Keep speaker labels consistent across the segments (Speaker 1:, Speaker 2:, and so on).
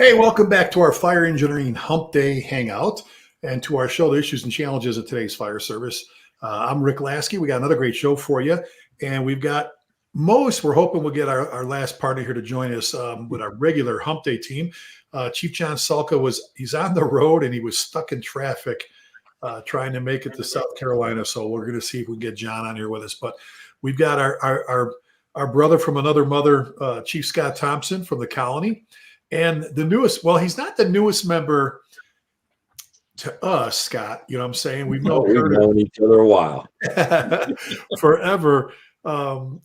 Speaker 1: Hey, welcome back to our Fire Engineering Humpday Hangout and to our show, The Issues and Challenges of Today's Fire Service. I'm Rick Lasky. We got another great show for you. And we've got we're hoping we'll get our last partner here to join us with our regular Humpday team. Chief John Salka he's on the road and he was stuck in traffic trying to make it to South Carolina. So we're going to see if we can get John on here with us. But we've got our brother from another mother, Chief Scott Thompson from the Colony. And the newest, well, he's not the newest member to us, Scott. You know what I'm saying? We've
Speaker 2: known each other a while.
Speaker 1: Forever.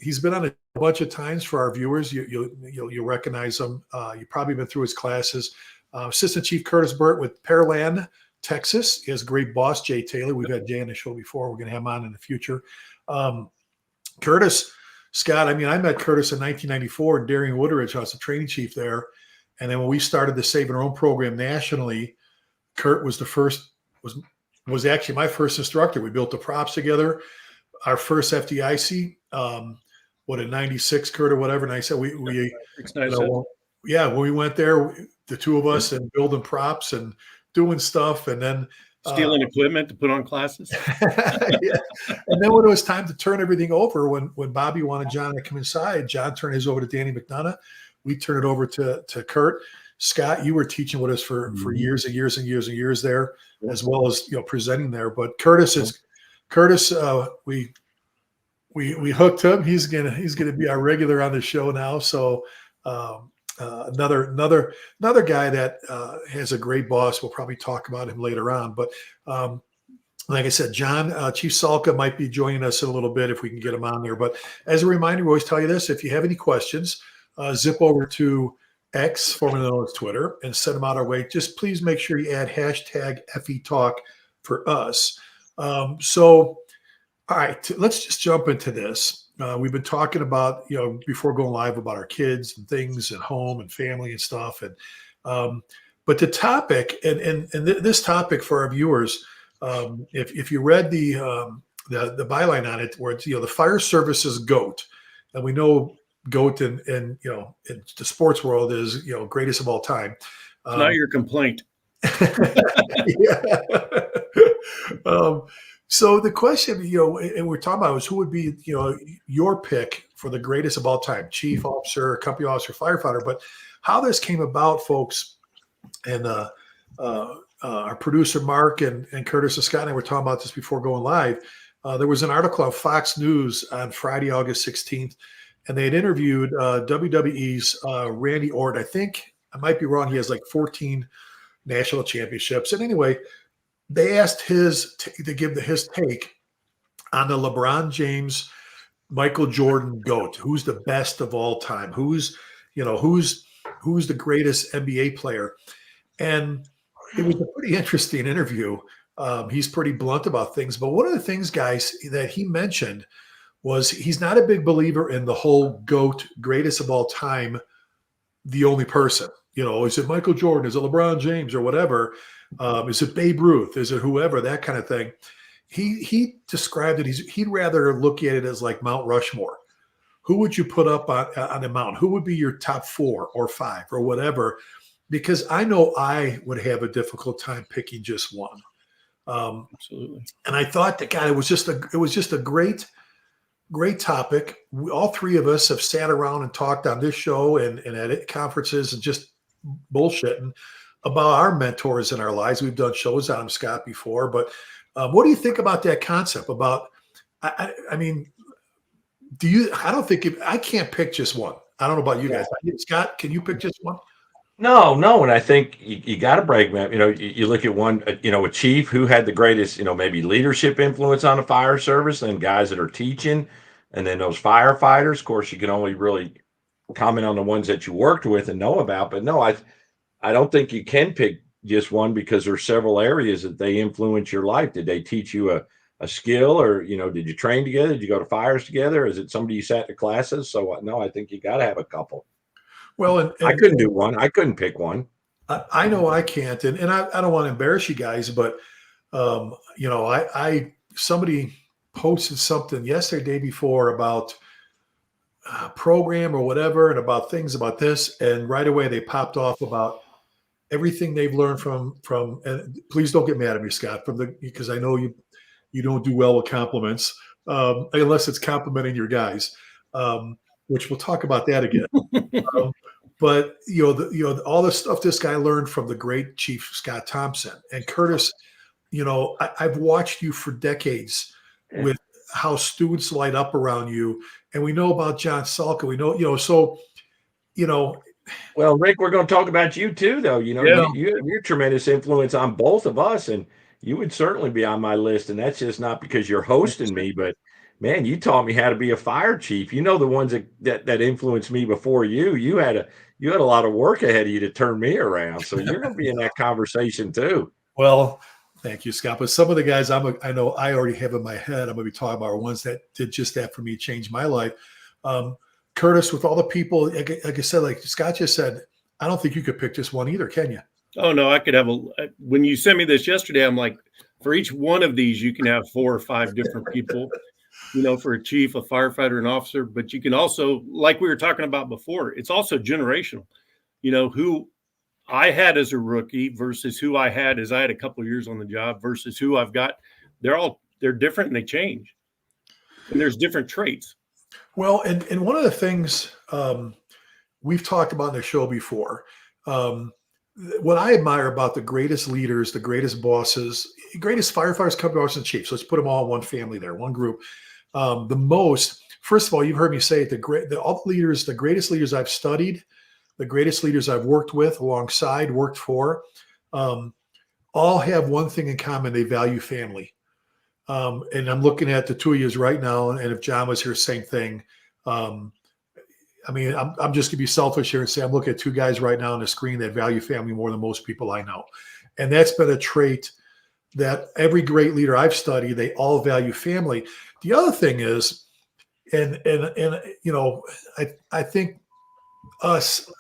Speaker 1: He's been on a bunch of times for our viewers. You'll recognize him. You've probably been through his classes. Assistant Chief Curtis Birt with Pearland, Texas. He has a great boss, Jay Taylor. We've had Jay on the show before. We're going to have him on in the future. Curtis, Scott, I met Curtis in 1994 in Darien Woodridge. I was the training chief there. And then when we started the Saving Our Own program nationally, Kurt was was actually my first instructor. We built the props together. Our first FDIC, in 96, Kurt or whatever. And I said, when we went there, the two of us and building props and doing stuff. And then
Speaker 3: stealing equipment to put on classes.
Speaker 1: Yeah. And then when it was time to turn everything over, when Bobby wanted John to come inside, John turned his over to Danny McDonough. We turned it over to Kurt. Scott, you were teaching with us for years and years and years and years there, as well as presenting there. But Curtis, we hooked him. He's gonna be our regular on the show now. So another guy that has a great boss. We'll probably talk about him later on. But like I said, John, Chief Salka might be joining us in a little bit if we can get him on there. But as a reminder, we always tell you this: if you have any questions, zip over to X, formerly known as Twitter, and send them out our way. Just please make sure you add hashtag FETalk for us. All right, let's just jump into this. We've been talking about, before going live, about our kids and things and home and family and stuff. And but the topic and this topic for our viewers, if you read the byline on it, where it's the fire service's GOAT, and we know GOAT in the sports world is greatest of all time.
Speaker 3: It's not your complaint.
Speaker 1: Yeah. So the question, and we're talking about is who would be your pick for the greatest of all time, chief officer, company officer, firefighter. But how this came about, folks, and our producer Mark and Curtis and Scott and I were talking about this before going live. There was an article on Fox News on Friday, August 16th. And they had interviewed WWE's Randy Orton. I think I might be wrong. He has like 14 national championships. And anyway, they asked to give his take on the LeBron James, Michael Jordan GOAT. Who's the best of all time? Who's the greatest NBA player? And it was a pretty interesting interview. He's pretty blunt about things. But one of the things, guys, that he mentioned was he's not a big believer in the whole GOAT, greatest of all time, the only person. Is it Michael Jordan? Is it LeBron James or whatever? Is it Babe Ruth? Is it whoever? That kind of thing. He described it. He'd rather look at it as like Mount Rushmore. Who would you put up on the mountain? Who would be your top 4 or 5 or whatever? Because I know I would have a difficult time picking just one.
Speaker 3: Absolutely.
Speaker 1: And I thought that, God, it was just a great topic. All three of us have sat around and talked on this show and at conferences and just bullshitting about our mentors in our lives. We've done shows on them, Scott, before. But what do you think about that concept? I can't pick just one. I don't know about you guys. Scott, can you pick just one?
Speaker 2: No, and I think you got to break, man. You look at one, a chief who had the greatest, maybe leadership influence on the fire service, and guys that are teaching, and then those firefighters. Of course, you can only really comment on the ones that you worked with and know about. But no, I don't think you can pick just one, because there's several areas that they influence your life. Did they teach you a skill, or did you train together? Did you go to fires together? Is it somebody you sat in classes? So no, I think you got to have a couple. Well, and I couldn't do one. I couldn't pick one.
Speaker 1: I know I can't, and I don't want to embarrass you guys, but somebody posted something yesterday, day before, about a program or whatever, and about things about this, and right away they popped off about everything they've learned from, and please don't get mad at me, Scott, because I know you don't do well with compliments, unless it's complimenting your guys, which we'll talk about that again. But all the stuff this guy learned from the great Chief Scott Thompson and Curtis. I've watched you for decades with how students light up around you, and we know about John Salka. We know,
Speaker 2: Well, Rick, we're going to talk about you too, though. You're tremendous influence on both of us, and you would certainly be on my list. And that's just not because you're hosting me, but man, you taught me how to be a fire chief. The ones that influenced me before you. You had a lot of work ahead of you to turn me around. So you're going to be in that conversation too.
Speaker 1: Well, thank you, Scott. But some of the guys I know I already have in my head, I'm going to be talking about are ones that did just that for me, changed my life. Curtis, with all the people, like I said, like Scott just said, I don't think you could pick just one either, can you?
Speaker 3: Oh, no, I could have when you sent me this yesterday, I'm like, for each one of these, you can have 4 or 5 different people, for a chief, a firefighter, an officer, but you can also, like we were talking about before, it's also generational, who I had as a rookie versus who I had as I had a couple of years on the job versus who I've got. They're different and they change. And there's different traits.
Speaker 1: Well, and one of the things we've talked about in the show before, what I admire about the greatest leaders, the greatest bosses, greatest firefighters, company officers, and chiefs. Let's put them all in one family there, one group. First of all, you've heard me say it, all the leaders, the greatest leaders I've studied, the greatest leaders I've worked with, alongside, worked for, all have one thing in common: they value family. And I'm looking at the two of you right now, and if John was here, same thing. I'm just gonna be selfish here and say I'm looking at 2 guys right now on the screen that value family more than most people I know, and that's been a trait that every great leader I've studied, they all value family. The other thing is, and I think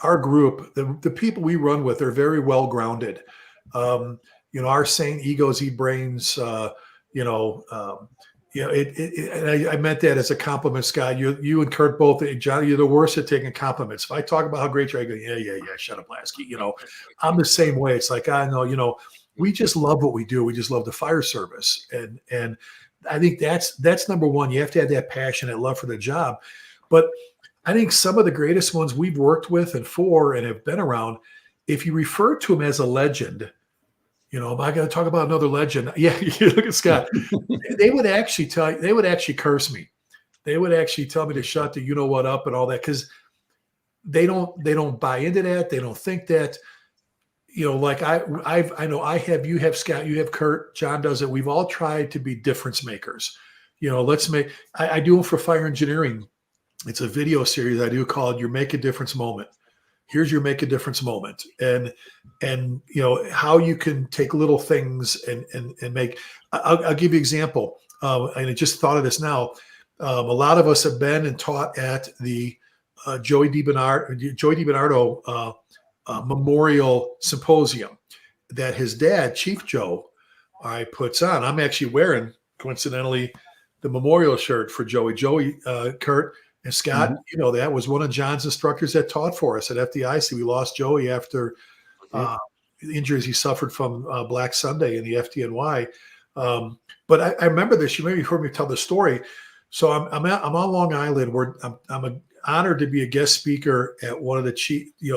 Speaker 1: our group, the people we run with, are very well grounded. Our saying, egos eat brains. And I meant that as a compliment, Scott. You and Kurt both, Johnny, you're the worst at taking compliments. If I talk about how great you are, I go, yeah, shut up, Lasky. I'm the same way. It's like, I know, we just love what we do. We just love the fire service. And I think that's number one. You have to have that passion and love for the job. But I think some of the greatest ones we've worked with and for and have been around, if you refer to them as a legend, am I going to talk about another legend? Yeah, you look at Scott. They would actually curse me. They would actually tell me to shut the what up and all that, because they don't buy into that. They don't think that, like I know I have, you have Scott, you have Kurt, John does it. We've all tried to be difference makers. I do it for fire engineering. It's a video series I do called Your Make a Difference Moment. Here's your make a difference moment, and how you can take little things and make. I'll give you an example, and I just thought of this now. A lot of us have been and taught at the Joey DiBernardo Memorial Symposium that his dad, Chief Joe, puts on. I'm actually wearing, coincidentally, the memorial shirt for Joey. Kurt and Scott, that was one of John's instructors that taught for us at FDIC. We lost Joey after the injuries he suffered from Black Sunday in the FDNY. But I remember this. You maybe heard me tell the story. So I'm on Long Island, where I'm honored to be a guest speaker at one of the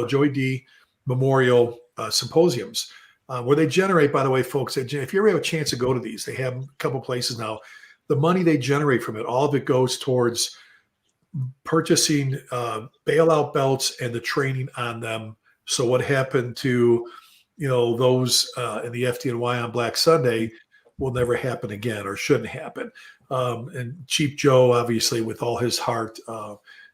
Speaker 1: Joey D Memorial Symposiums, where they generate, by the way, folks, if you ever have a chance to go to these, they have a couple places now. The money they generate from it, all of it goes towards purchasing bailout belts and the training on them. So what happened to those in the FDNY on Black Sunday will never happen again, or shouldn't happen. And Chief Joe, obviously, with all his heart,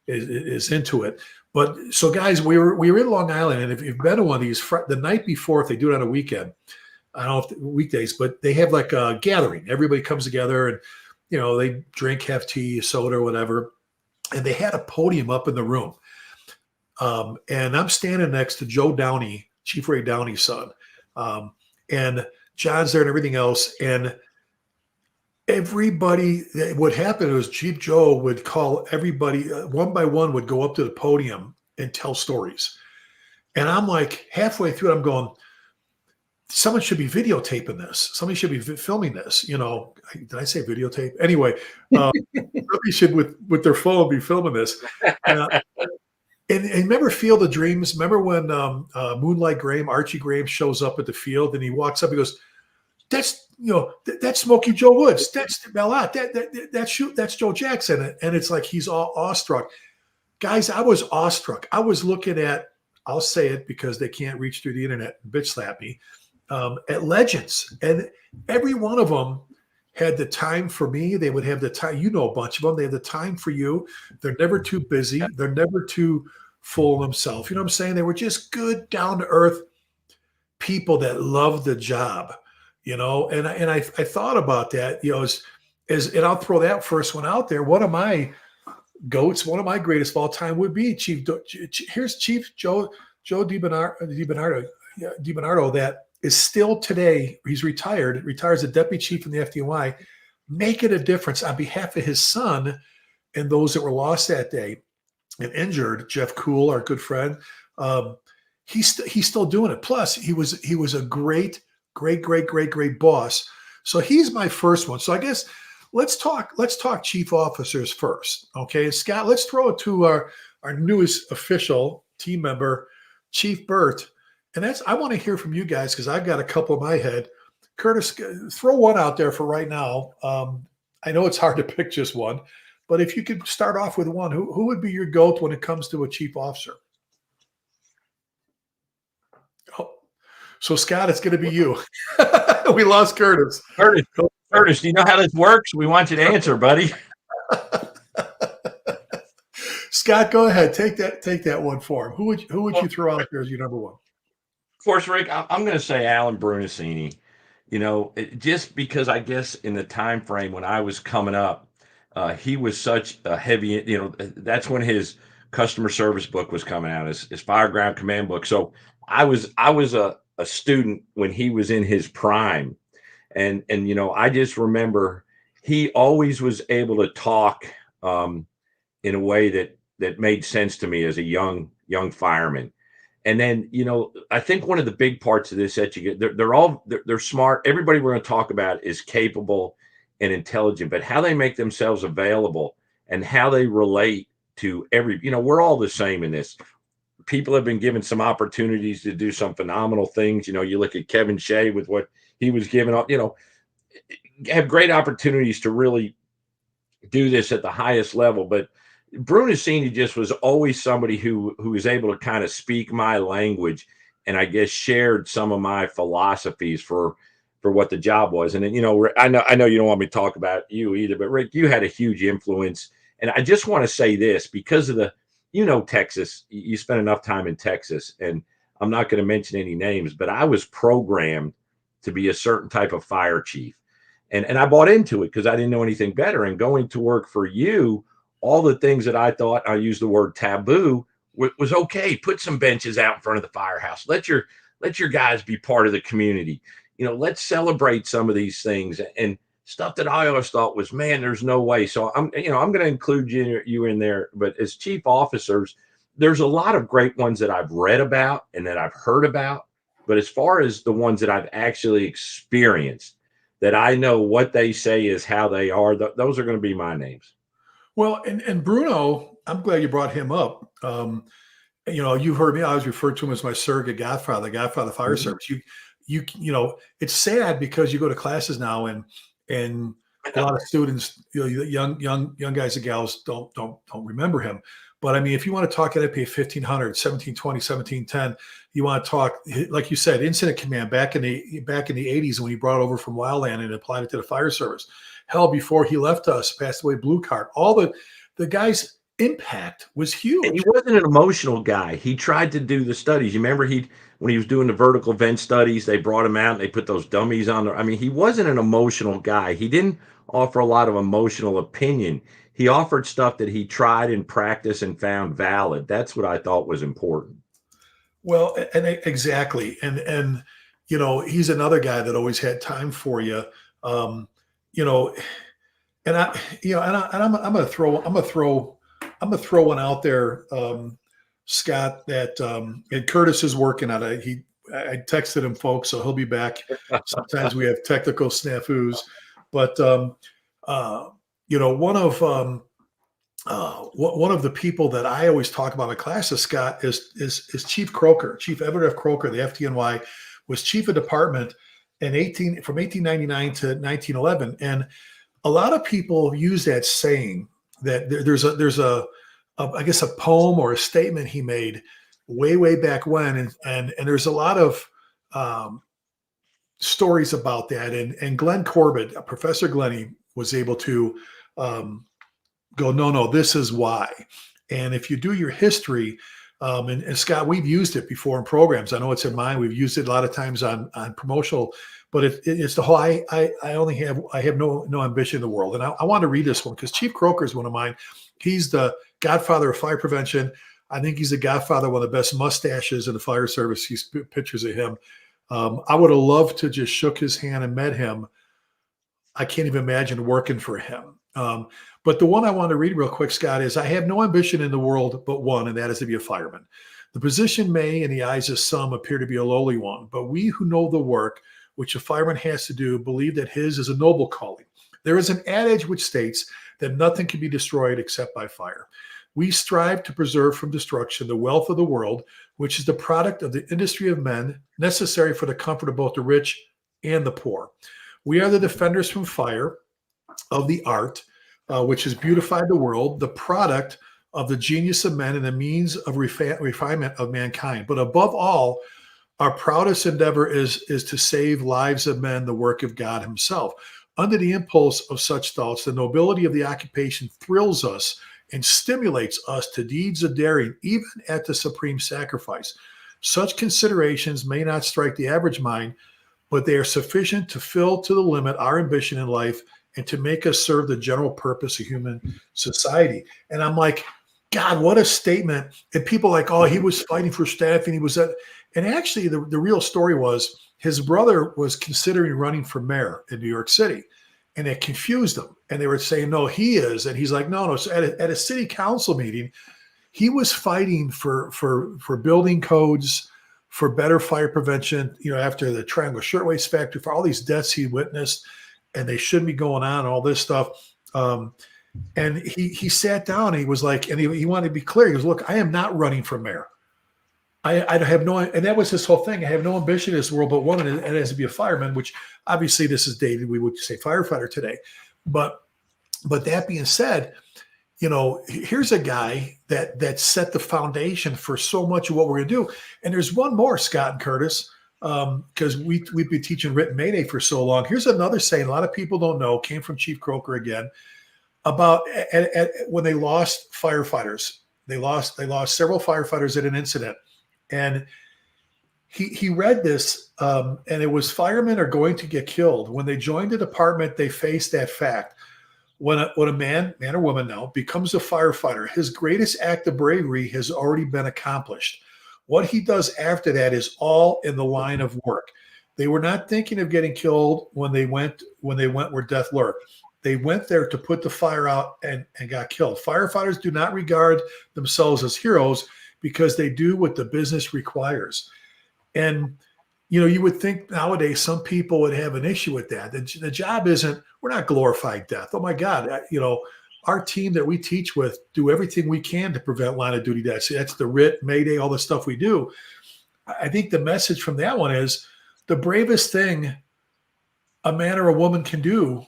Speaker 1: is into it. But so, guys, we were in Long Island, and if you've been to one of these, the night before, if they do it on a weekend, I don't know if weekdays, but they have like a gathering. Everybody comes together, and they drink, have tea, soda, or whatever. And they had a podium up in the room. And I'm standing next to Joe Downey, Chief Ray Downey's son. And John's there and everything else. And everybody, what happened was Chief Joe would call everybody, one by one, would go up to the podium and tell stories. And I'm like, halfway through it, I'm going, someone should be videotaping this. Somebody should be filming this. You know, did I say videotape? Anyway, somebody should with their phone be filming this. And remember Field of Dreams? Remember when Moonlight Graham, Archie Graham shows up at the field and he walks up, he goes, that's, you know, that's Smokey Joe Woods. That's Bellot. That's Joe Jackson. And it's like he's all awestruck. Guys, I was awestruck. I was looking at, I'll say it because they can't reach through the internet and bitch slap me, at legends. And every one of them had the time for me. They would have the time. You know a bunch of them. They have the time for you. They're never too busy. They're never too full of themselves. You know what I'm saying? They were just good, down-to-earth people that loved the job, you know? And I thought about that, you know, and I'll throw that first one out there. One of my goats, one of my greatest of all time would be here's Chief Joe DiBernardo, that is still today. He's retires as deputy chief in the FDNY, making a difference on behalf of his son and those that were lost that day and injured. Jeff Cool, our good friend, he's still doing it. Plus, he was a great boss. So he's my first one. So I guess let's talk chief officers first. Okay, Scott, let's throw it to our newest official team member, Chief Birt. And I want to hear from you guys because I've got a couple in my head. Curtis, throw one out there for right now. I know it's hard to pick just one, but if you could start off with one, who would be your GOAT when it comes to a chief officer? Oh, so Scott, it's going to be you. We lost Curtis.
Speaker 2: Curtis, do you know how this works? We want you to answer, buddy.
Speaker 1: Scott, go ahead. Take that one for him. Who would you throw out there as your number one?
Speaker 2: Of course, Rick, I'm going to say Alan Brunacini. You know, just because I guess in the time frame when I was coming up, he was such a heavy. You know, that's when his customer service book was coming out, his Fireground Command book. So I was a student when he was in his prime, and you know, I just remember he always was able to talk in a way that made sense to me as a young fireman. And then, you know, I think one of the big parts of this that you get, they're smart. Everybody we're going to talk about is capable and intelligent, but how they make themselves available and how they relate to you know, we're all the same in this. People have been given some opportunities to do some phenomenal things. You know, you look at Kevin Shea with what he was given up, you know, have great opportunities to really do this at the highest level. But Brunacini just was always somebody who was able to kind of speak my language and I guess shared some of my philosophies for what the job was. And then, you know, I know you don't want me to talk about you either, but Rick, you had a huge influence. And I just want to say this because of you know, Texas, you spent enough time in Texas, and I'm not going to mention any names, but I was programmed to be a certain type of fire chief. And I bought into it because I didn't know anything better. And going to work for you, all the things that I thought, I use the word taboo, was okay. Put some benches out in front of the firehouse. Let your guys be part of the community. You know, let's celebrate some of these things and stuff that I always thought was, man, there's no way. So I'm going to include you in there. But as chief officers, there's a lot of great ones that I've read about and that I've heard about. But as far as the ones that I've actually experienced, that I know what they say is how they are, those are going to be my names.
Speaker 1: Well, and Bruno, I'm glad you brought him up. You know, you've heard me. I always refer to him as my surrogate godfather, the godfather of the fire service. You know, it's sad because you go to classes now and a lot of students, you know, young guys and gals don't remember him. But I mean, if you want to talk NFPA 1500, 1720, 1710, you want to talk, like you said, incident command back in the 80s when he brought over from Wildland and applied it to the fire service. Hell, before he left us, passed away, Blue Card. All the guy's impact was huge.
Speaker 2: And he wasn't an emotional guy. He tried to do the studies. You remember when he was doing the vertical vent studies, they brought him out and they put those dummies on there. I mean, he wasn't an emotional guy. He didn't offer a lot of emotional opinion. He offered stuff that he tried and practiced and found valid. That's what I thought was important.
Speaker 1: Well, and exactly. And you know, he's another guy that always had time for you. You know, and I'm gonna throw one out there, Scott, that and Curtis is working on it. I texted him, folks, so he'll be back. Sometimes we have technical snafus, but one of the people that I always talk about in classes, Scott, is Chief Croker. Chief Everett F. Croker, the FDNY, was chief of department from 1899 to 1911, and a lot of people use that saying that there's a I guess a poem or a statement he made way back when, and there's a lot of stories about that, and Glenn Corbett, Professor Glenny, was able to go, no, this is why. And if you do your history, and Scott, we've used it before in programs. I know it's in mine. We've used it a lot of times on promotional, but it's the whole, I have no ambition in the world. And I want to read this one because Chief Croker is one of mine. He's the godfather of fire prevention. I think he's the godfather of one of the best mustaches in the fire service. He's pictures of him. I would have loved to just shook his hand and met him. I can't even imagine working for him. But the one I want to read real quick, Scott, is I have no ambition in the world but one, and that is to be a fireman. The position may, in the eyes of some, appear to be a lowly one, but we who know the work which a fireman has to do believe that his is a noble calling. There is an adage which states that nothing can be destroyed except by fire. We strive to preserve from destruction the wealth of the world, which is the product of the industry of men, necessary for the comfort of both the rich and the poor. We are the defenders from fire of the art, which has beautified the world, the product of the genius of men and the means of refinement of mankind. But above all, our proudest endeavor is to save lives of men, the work of God himself. Under the impulse of such thoughts, the nobility of the occupation thrills us and stimulates us to deeds of daring, even at the supreme sacrifice. Such considerations may not strike the average mind, but they are sufficient to fill to the limit our ambition in life and to make us serve the general purpose of human society. And I'm like, God, what a statement. And people are like, oh, he was fighting for staff and he was at, and actually the real story was his brother was considering running for mayor in New York City, and it confused him. And they were saying, no, he is. And he's like, no. So at a city council meeting, he was fighting for building codes, for better fire prevention, after the Triangle Shirtwaist Factory, for all these deaths he witnessed, and they shouldn't be going on, all this stuff. And he sat down, and he was like, and he wanted to be clear. He goes, look, I am not running for mayor. I have no, and that was his whole thing. I have no ambition in this world but one, and it has to be a fireman, which obviously this is dated. We would say firefighter today. But that being said, here's a guy that set the foundation for so much of what we're going to do. And there's one more, Scott and Curtis, because we've been teaching written Mayday for so long. Here's another saying a lot of people don't know, came from Chief Croker again, about when they lost firefighters. They lost several firefighters at an incident. And he read this, and it was firemen are going to get killed. When they joined the department, they faced that fact. When a man or woman now becomes a firefighter, his greatest act of bravery has already been accomplished. What he does after that is all in the line of work. They were not thinking of getting killed when they went where death lurked. They went there to put the fire out and got killed. Firefighters do not regard themselves as heroes because they do what the business requires. And, you would think nowadays some people would have an issue with that. The job isn't, we're not glorifying death. Oh my God. Our team that we teach with do everything we can to prevent line of duty deaths. That's the RIT, Mayday, all the stuff we do. I think the message from that one is the bravest thing a man or a woman can do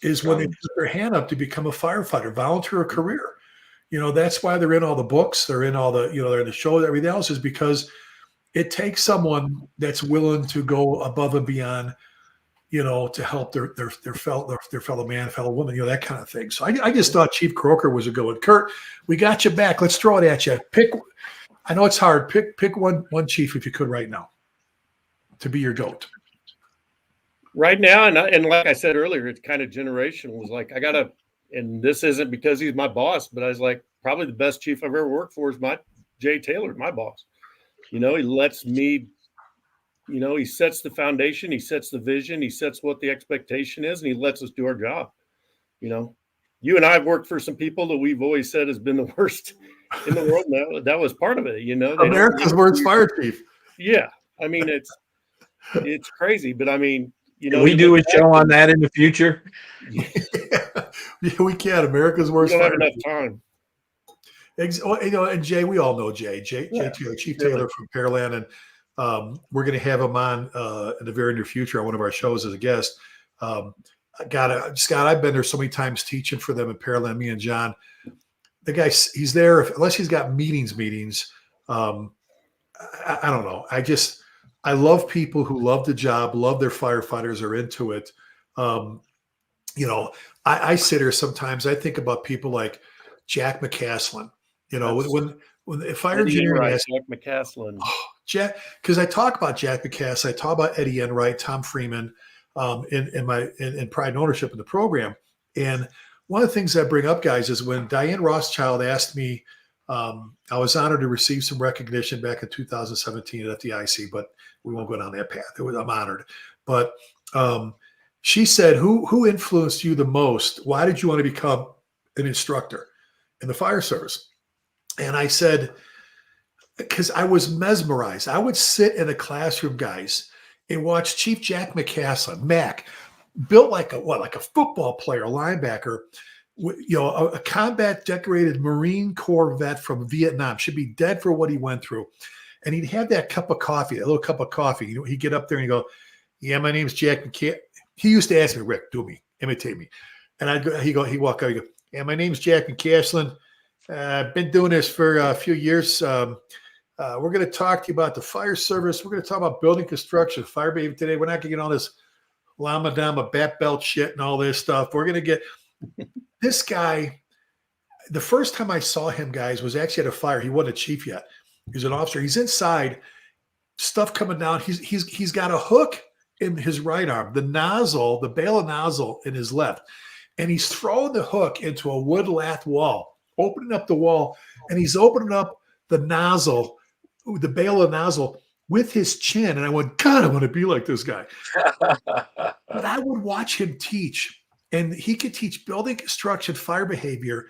Speaker 1: is when they put their hand up to become a firefighter, volunteer or career. That's why they're in all the books. They're in all the, they're in the show, everything else is because it takes someone that's willing to go above and beyond, to help their fellow man, fellow woman, that kind of thing. So I just thought Chief Croker was a good one. Kurt, we got you back. Let's throw it at you. I know it's hard. Pick one chief if you could right now to be your GOAT.
Speaker 3: Right now, and like I said earlier, it's kind of generational. It's like and this isn't because he's my boss, but I was like, probably the best chief I've ever worked for is Jay Taylor, my boss. He lets me, he sets the foundation, he sets the vision, he sets what the expectation is, and he lets us do our job. You and I have worked for some people that we've always said has been the worst in the world. That was part of it.
Speaker 1: America's worst fire chief.
Speaker 3: Yeah. I mean, it's crazy, but I mean,
Speaker 2: Can we do a show on that in the future?
Speaker 3: Yeah,
Speaker 1: Yeah, we can. America's
Speaker 3: we
Speaker 1: worst
Speaker 3: don't have
Speaker 1: fire.
Speaker 3: enough time.
Speaker 1: And Jay, we all know Jay Taylor, Chief Taylor from Pearland, and we're going to have him on in the very near future on one of our shows as a guest. Scott, I've been there so many times teaching for them in Pearland. Me and John, the guy, he's there unless he's got meetings. I don't know. I love people who love the job, love their firefighters, are into it. I sit here sometimes. I think about people like Jack McCaslin. When the fire engineering
Speaker 3: Jack McCaslin,
Speaker 1: Jack, because I talk about Jack McCaslin, I talk about Eddie Enright, Tom Freeman, in pride and ownership in the program. And one of the things I bring up, guys, is when Diane Rothschild asked me, I was honored to receive some recognition back in 2017 at FDIC, but we won't go down that path. I'm honored. But she said, who influenced you the most? Why did you want to become an instructor in the fire service? And I said, because I was mesmerized. I would sit in a classroom, guys, and watch Chief Jack McCaslin, Mac, built like a football player, linebacker, a combat decorated Marine Corps vet from Vietnam, should be dead for what he went through. And he'd have that cup of coffee, a little cup of coffee. He'd get up there and he'd go, "Yeah, my name's Jack McCaslin." He used to ask me, "Rick, do me, imitate me." And he'd walk out, he'd go, "Yeah, my name's Jack McCaslin. I've been doing this for a few years. We're going to talk to you about the fire service. We're going to talk about building construction, fire behavior today. We're not going to get all this Lama Dama bat belt shit and all this stuff. We're going to get this guy." The first time I saw him, guys, was actually at a fire. He wasn't a chief yet. He was an officer. He's inside, stuff coming down. He's got a hook in his right arm, the nozzle, the bale nozzle in his left, and he's throwing the hook into a wood lath wall, opening up the wall, and he's opening up the nozzle, the bale of nozzle with his chin. And I went, God, I want to be like this guy. But I would watch him teach, and he could teach building construction, fire behavior,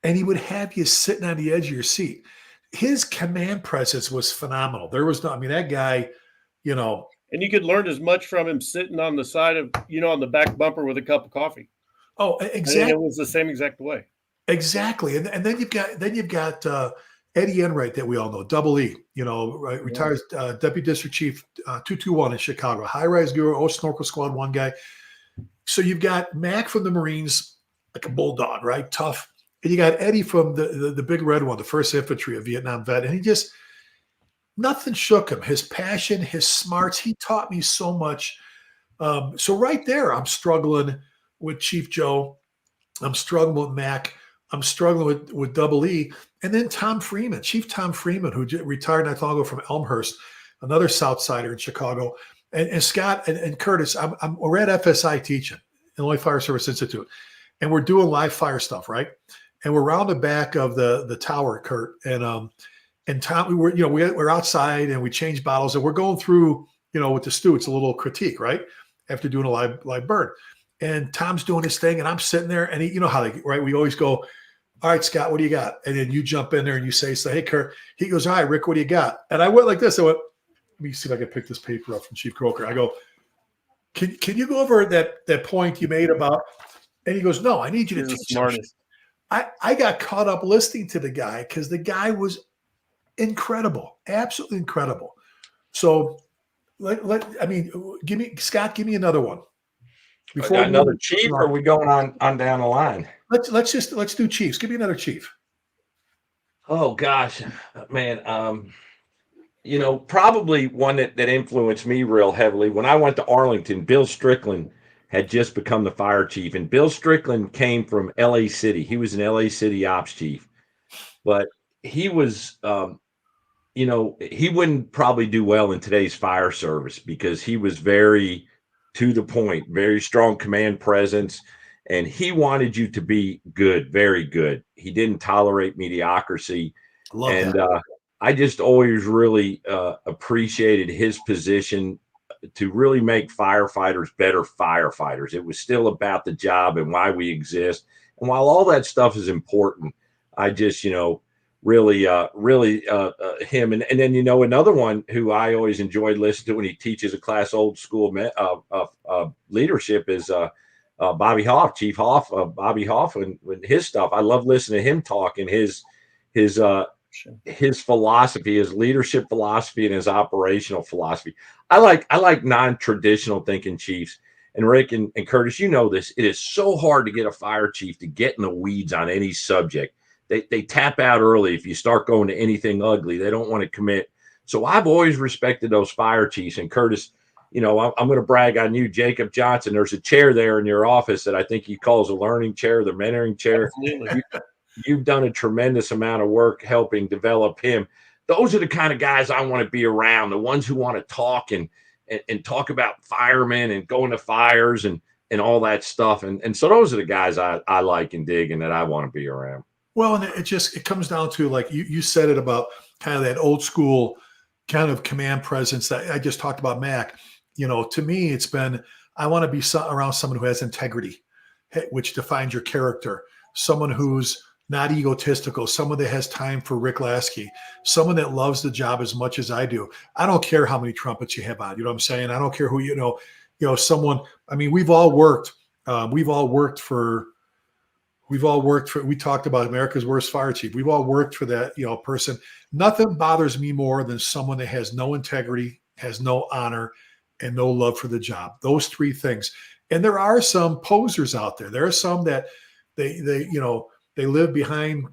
Speaker 1: and he would have you sitting on the edge of your seat. His command presence was phenomenal. There was that guy,
Speaker 3: and you could learn as much from him sitting on the side of, on the back bumper with a cup of coffee.
Speaker 1: Oh, exactly.
Speaker 3: It was the same exact way.
Speaker 1: Exactly. And then you've got Eddie Enright that we all know, Double E, right, retired Deputy District Chief 221 in Chicago, high-rise guru, Snorkel Squad 1 guy. So you've got Mac from the Marines, like a bulldog, right? Tough. And you got Eddie from the big red one, the 1st Infantry, a Vietnam vet. And nothing shook him. His passion, his smarts, he taught me so much. So right there, I'm struggling with Chief Joe. I'm struggling with Mac. I'm struggling with Double E. And then Tom Freeman, Chief Tom Freeman, who retired not long ago from Elmhurst, another South Sider in Chicago. And Scott and Curtis, we're at FSI teaching, Illinois Fire Service Institute. And we're doing live fire stuff, right? And we're around the back of the tower, Kurt. And Tom, we're outside and we change bottles and we're going through, with the stew, it's a little critique, right? After doing a live burn. And Tom's doing his thing and I'm sitting there and he, how they, right? We always go, "All right, Scott, what do you got?" And then you jump in there and you say, "Hey, Kurt." He goes, "All right, Rick, what do you got?" And I went like this. I went, let me see if I can pick this paper up from Chief Croker. I go, can you go over that point you made about, and he goes, "No, I need you to teach him." I got caught up listening to the guy because the guy was incredible, absolutely incredible. So give me another one.
Speaker 2: Before I got another chief, or are we going on down the line?
Speaker 1: Let's do chiefs. Give me another chief.
Speaker 2: Oh gosh, man. Probably one that influenced me real heavily when I went to Arlington. Bill Strickland had just become the fire chief, and Bill Strickland came from LA City. He was an LA City ops chief, but he was, he wouldn't probably do well in today's fire service because he was very to the point, very strong command presence, and he wanted you to be good, very good. He didn't tolerate mediocrity. I just always really appreciated his position to really make firefighters better firefighters. It was still about the job and why we exist. And while all that stuff is important, I just, him. And then, another one who I always enjoyed listening to when he teaches a class, old school leadership, is Bobby Hoff, Chief Hoff, Bobby Hoff, and his stuff. I love listening to him talk, and his philosophy, his leadership philosophy, and his operational philosophy. I like non-traditional thinking chiefs. And Rick and Curtis, this. It is so hard to get a fire chief to get in the weeds on any subject. They tap out early if you start going to anything ugly. They don't want to commit. So I've always respected those fire chiefs. And Curtis, I'm going to brag on you, Jacob Johnson. There's a chair there in your office that I think he calls a learning chair, the mentoring chair. You've done a tremendous amount of work helping develop him. Those are the kind of guys I want to be around, the ones who want to talk and talk about firemen and going to fires and all that stuff. And so those are the guys I like and dig and that I want to be around.
Speaker 1: Well, and it comes down to, like you said it about kind of that old school kind of command presence that I just talked about, Mac. To me, it's been, I want to be around someone who has integrity, which defines your character, someone who's not egotistical, someone that has time for Rick Lasky, someone that loves the job as much as I do. I don't care how many trumpets you have on, you know what I'm saying? I don't care who, someone, I mean, we talked about America's Worst Fire Chief. We've all worked for that, person. Nothing bothers me more than someone that has no integrity, has no honor, and no love for the job. Those three things. And there are some posers out there. There are some that they live behind,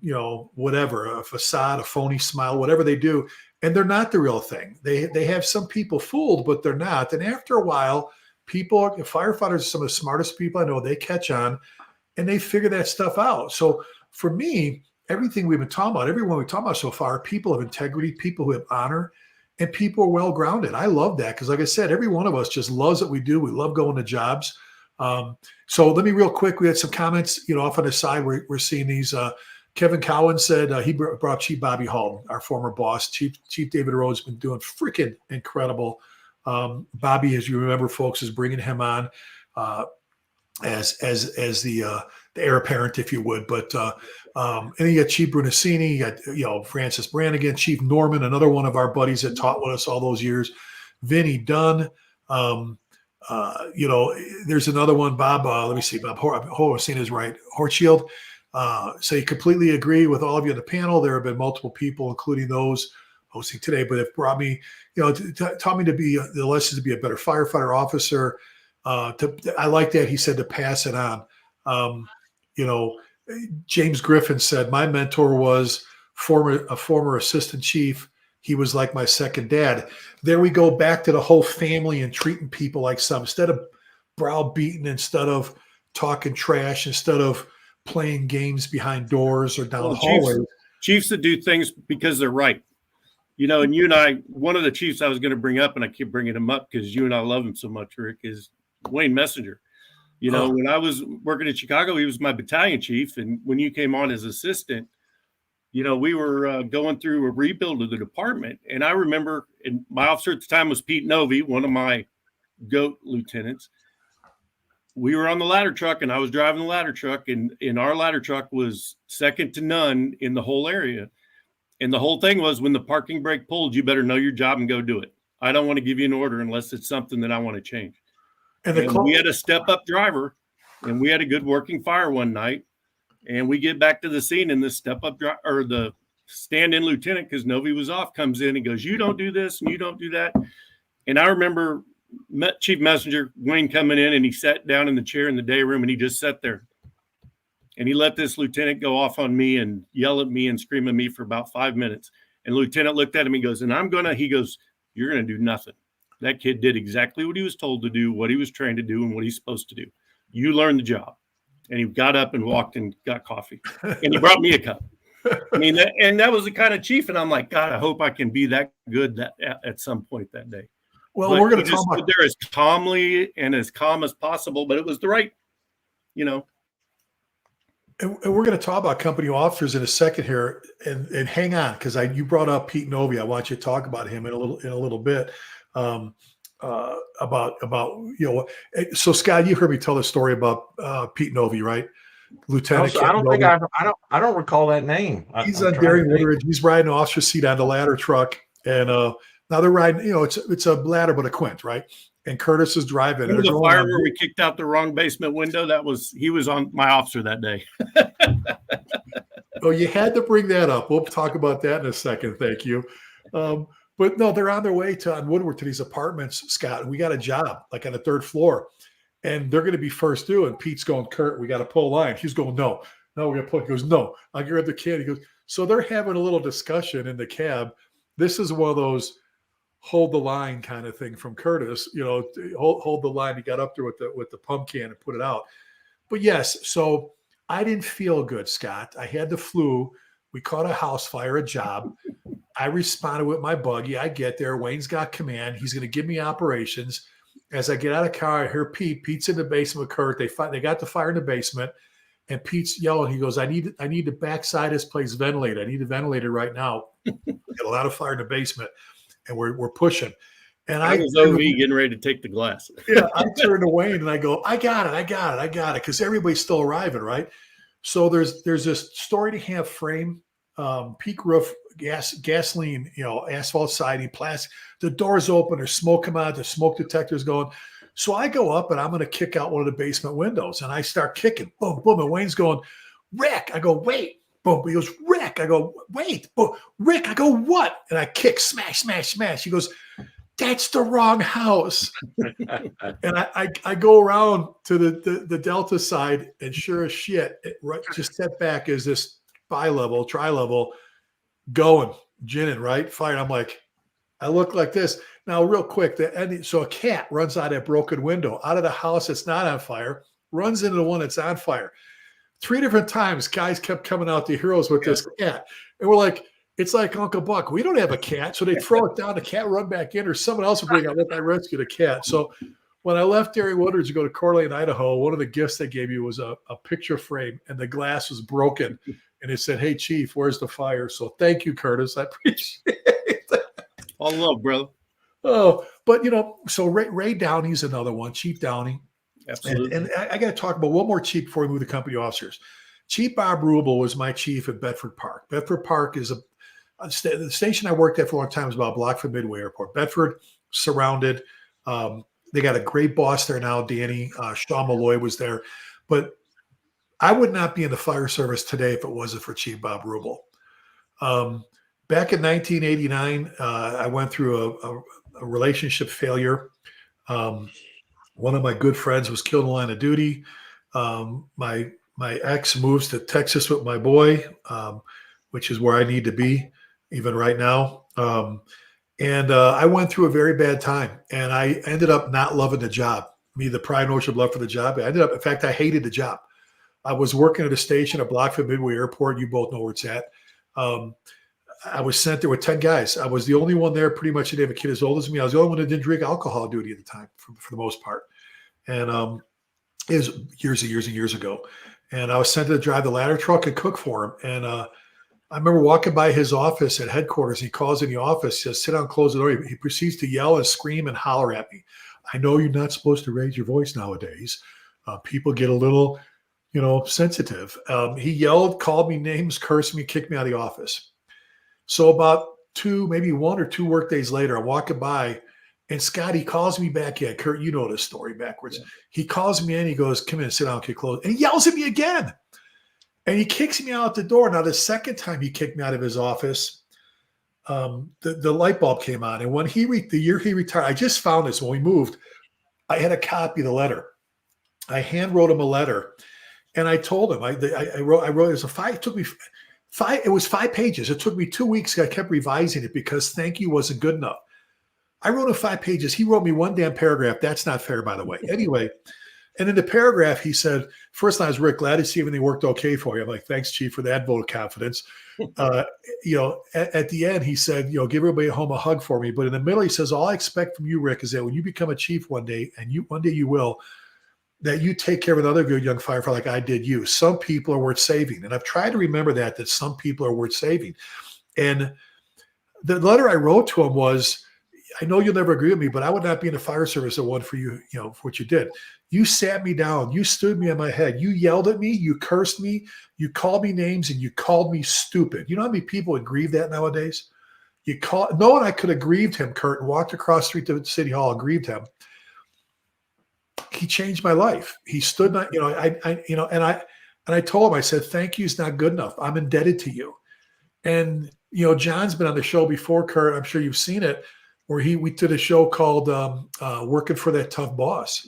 Speaker 1: whatever, a facade, a phony smile, whatever they do, and they're not the real thing. They have some people fooled, but they're not. And after a while, firefighters are some of the smartest people I know. They catch on and they figure that stuff out. So for me, everything we've been talking about, everyone we've talked about so far, people of integrity, people who have honor, and people are well-grounded. I love that because, like I said, every one of us just loves what we do. We love going to jobs. So let me real quick, we had some comments, off on the side. We're seeing these. Kevin Cowan said he brought Chief Bobby Hall, our former boss. Chief David Rhodes been doing freaking incredible. Bobby, as you remember, folks, is bringing him on as the heir apparent, if you would. But and you got Chief Brunacini, you got Francis Brannigan, Chief Norman, another one of our buddies that taught with us all those years. Vinny Dunn. There's another one, Bob. Let me see, Bob Horvath is right. Hortshield. So you completely agree with all of you on the panel. There have been multiple people, including those hosting today, but have brought me, taught me to be the lesson to be a better firefighter officer. I like that. He said to pass it on. James Griffin said my mentor was a former assistant chief. He was like my second dad. There we go back to the whole family and treating people like some, instead of browbeating, instead of talking trash, instead of playing games behind doors or down the hallway.
Speaker 3: Chiefs that do things because they're right. And you and I, one of the chiefs I was going to bring up, and I keep bringing him up because you and I love him so much, Rick, is Wayne Messenger. When I was working in Chicago, he was my battalion chief. And when you came on as assistant, we were going through a rebuild of the department. And I remember, and my officer at the time was Pete Novi, one of my GOAT lieutenants. We were on the ladder truck, and I was driving the ladder truck, and our ladder truck was second to none in the whole area. And the whole thing was, when the parking brake pulled, you better know your job and go do it. I don't want to give you an order unless it's something that I want to change. And we had a step-up driver, and we had a good working fire one night. And we get back to the scene, and the step-up or the stand-in lieutenant, because Novi was off, comes in and goes, "You don't do this and you don't do that." And I remember Chief Messenger Wayne coming in, and he sat down in the chair in the day room, and he just sat there. And he let this lieutenant go off on me and yell at me and scream at me for about 5 minutes. And the lieutenant looked at him and goes, he goes, "You're going to do nothing. That kid did exactly what he was told to do, what he was trained to do, and what he's supposed to do. You learn the job." And he got up and walked and got coffee. And he brought me a cup. I mean, that was the kind of chief. And I'm like, God, I hope I can be that good at some point that day.
Speaker 1: Well,
Speaker 3: but
Speaker 1: we're going to talk about
Speaker 3: there as calmly and as calm as possible, but it was the right,
Speaker 1: And we're going to talk about company officers in a second here, and hang on, because you brought up Pete Novi. I want you to talk about him in a little bit. So Scott, you heard me tell the story about Pete Novi, right? Lieutenant.
Speaker 2: So I don't think I don't recall that name.
Speaker 1: He's
Speaker 2: I'm
Speaker 1: on
Speaker 2: trying
Speaker 1: Dairy
Speaker 2: to think.
Speaker 1: Woodridge. He's riding an officer's seat on the ladder truck. And now they're riding, it's a ladder, but a quint, right? And Curtis is driving.
Speaker 3: Remember the fire where we kicked out the wrong basement window? He was on my officer that day.
Speaker 1: Oh, you had to bring that up. We'll talk about that in a second. Thank you. But no, they're on their way on Woodward to these apartments, Scott. We got a job like on the third floor, and they're going to be first due. And Pete's going, Kurt, we got to pull a line. He's going, no, we're going to pull. He goes, no, I'll grab the can. He goes, so they're having a little discussion in the cab. This is one of those hold the line kind of thing from Curtis, hold the line. He got up there with the pump can and put it out. But yes, so I didn't feel good, Scott. I had the flu. We caught a house fire, a job. I responded with my buggy. I get there. Wayne's got command. He's going to give me operations. As I get out of the car, I hear Pete. Pete's in the basement with Kurt. They got the fire in the basement, and Pete's yelling. He goes, I need the backside of this place ventilated. I need a ventilator right now. Got a lot of fire in the basement, and we're pushing. And
Speaker 3: I was OV getting ready to take the glass.
Speaker 1: Yeah, I turn to Wayne and I go, I got it. Because everybody's still arriving, right? So there's this story and a half frame, peak roof, gasoline, asphalt siding, plastic. The door's open, there's smoke coming out, the smoke detector's going. So I go up and I'm going to kick out one of the basement windows, and I start kicking, boom, boom. And Wayne's going, Rick. I go, wait, boom. He goes, Rick. I go, wait, boom. Rick. I go, what? And I kick, smash, smash, smash. He goes, that's the wrong house. And I go around to the Delta side, and sure as shit, just step back is this tri-level going, ginning, right? Fire. I'm like, I look like this. Now, real quick, so a cat runs out of that broken window, out of the house that's not on fire, runs into the one that's on fire. 3 different times, guys kept coming out to heroes with this cat. And we're like, it's like Uncle Buck. We don't have a cat. So they throw it down, the cat run back in, or someone else will bring out, let I rescue the cat. So when I left Dairy Woodridge to go to Coeur d'Alene, Idaho, one of the gifts they gave me was a picture frame, and the glass was broken. And it said, hey, Chief, where's the fire? So thank you, Curtis. I appreciate it.
Speaker 3: All love, brother.
Speaker 1: Oh, but, so Ray Downey's another one, Chief Downey.
Speaker 3: Absolutely.
Speaker 1: And I got to talk about one more chief before we move to company officers. Chief Bob Rubel was my chief at Bedford Park. Bedford Park is the station I worked at for a long time was about a block from Midway Airport. Bedford, surrounded. They got a great boss there now, Danny. Sean Malloy was there. But I would not be in the fire service today if it wasn't for Chief Bob Rubel. Back in 1989, I went through a relationship failure. One of my good friends was killed in the line of duty. My ex moves to Texas with my boy, which is where I need to be even right now. I went through a very bad time, and I ended up not loving the job. The pride and worship love for the job. In fact, I hated the job. I was working at a station, a block from Midway Airport. You both know where it's at. I was sent there with 10 guys. I was the only one there pretty much that didn't have a kid as old as me. I was the only one that didn't drink alcohol duty at the time for the most part. And it was years and years and years ago. And I was sent to drive the ladder truck and cook for him. And I remember walking by his office at headquarters. He calls in the office, says, sit down, close the door. He proceeds to yell and scream and holler at me. I know you're not supposed to raise your voice nowadays. People get a little, sensitive. He yelled, called me names, cursed me, kicked me out of the office. So about 2, maybe 1 or 2 work days later, I'm walking by, and Scotty calls me back in. Kurt, you know this story backwards. Yeah. He calls me in. He goes, come in, sit down, get close. And he yells at me again. And he kicks me out the door. Now, the second time he kicked me out of his office, the light bulb came on. And when the year he retired, I just found this when we moved, I had a copy of the letter. I hand wrote him a letter. And I told him, I wrote, it was it took me 5, it was 5 pages. It took me 2 weeks. I kept revising it because thank you wasn't good enough. I wrote him 5 pages. He wrote me 1 damn paragraph. That's not fair, by the way. Anyway, and in the paragraph, he said, first line was, Rick, glad to see everything worked okay for you. I'm like, thanks, Chief, for that vote of confidence. At the end, he said, give everybody at home a hug for me. But in the middle, he says, all I expect from you, Rick, is that when you become a chief one day, and one day you will, that you take care of another good young firefighter like I did you. Some people are worth saving. And I've tried to remember that some people are worth saving. And the letter I wrote to him was, I know you'll never agree with me, but I would not be in the fire service that one for you, for what you did. You sat me down. You stood me on my head. You yelled at me. You cursed me. You called me names, and you called me stupid. You know how many people would grieve that nowadays? Knowing I could have grieved him, Kurt, and walked across the street to City Hall and grieved him. He changed my life. He stood my, and I told him, I said, thank you is not good enough. I'm indebted to you. And, John's been on the show before, Kurt. I'm sure you've seen it, where we did a show called Working for That Tough Boss.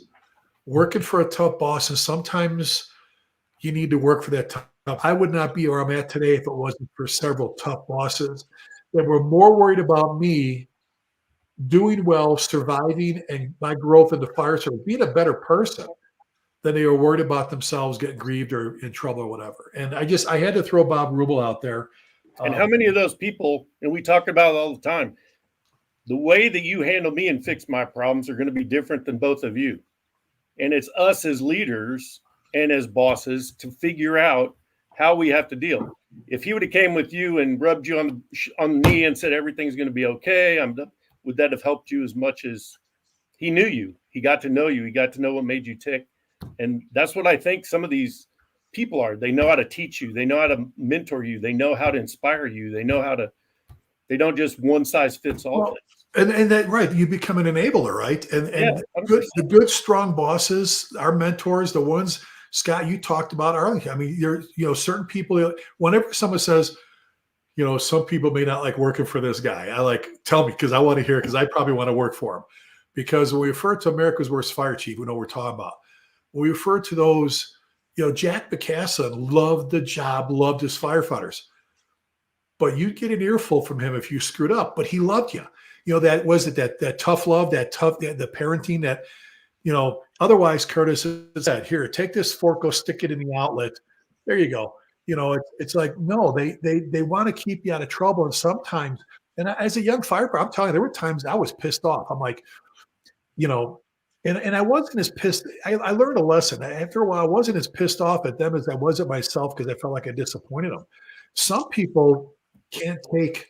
Speaker 1: Working for a tough boss, and sometimes you need to work for that tough. I would not be where I'm at today if it wasn't for several tough bosses that were more worried about me doing well, surviving, and my growth in the fire service, being a better person, than they were worried about themselves getting grieved or in trouble or whatever. And I had to throw Bob Rubel out there.
Speaker 3: And how many of those people, and we talk about it all the time, the way that you handle me and fix my problems are going to be different than both of you. And it's us as leaders and as bosses to figure out how we have to deal. If he would have came with you and rubbed you on the knee and said everything's going to be okay, would that have helped you as much as he knew you? He got to know you. He got to know what made you tick. And that's what I think some of these people are. They know how to teach you. They know how to mentor you. They know how to inspire you. They don't just one size fits all.
Speaker 1: Well, and that, right, you become an enabler, right? And the good, strong bosses, our mentors, the ones, Scott, you talked about earlier. I mean, certain people, whenever someone says, some people may not like working for this guy, I tell me, because I want to hear it, because I probably want to work for him. Because when we refer to America's Worst Fire Chief, we know what we're talking about. When we refer to those, Jack Bacassa loved the job, loved his firefighters. But you'd get an earful from him if you screwed up, but he loved you. That was it, that tough love, the parenting that, otherwise Curtis said, here, take this fork, go stick it in the outlet. There you go. It's like, no, they want to keep you out of trouble. And sometimes, and as a young firefighter, I'm telling you, there were times I was pissed off. I'm like, and I wasn't as pissed. I learned a lesson. After a while, I wasn't as pissed off at them as I was at myself, because I felt like I disappointed them. Some people can't take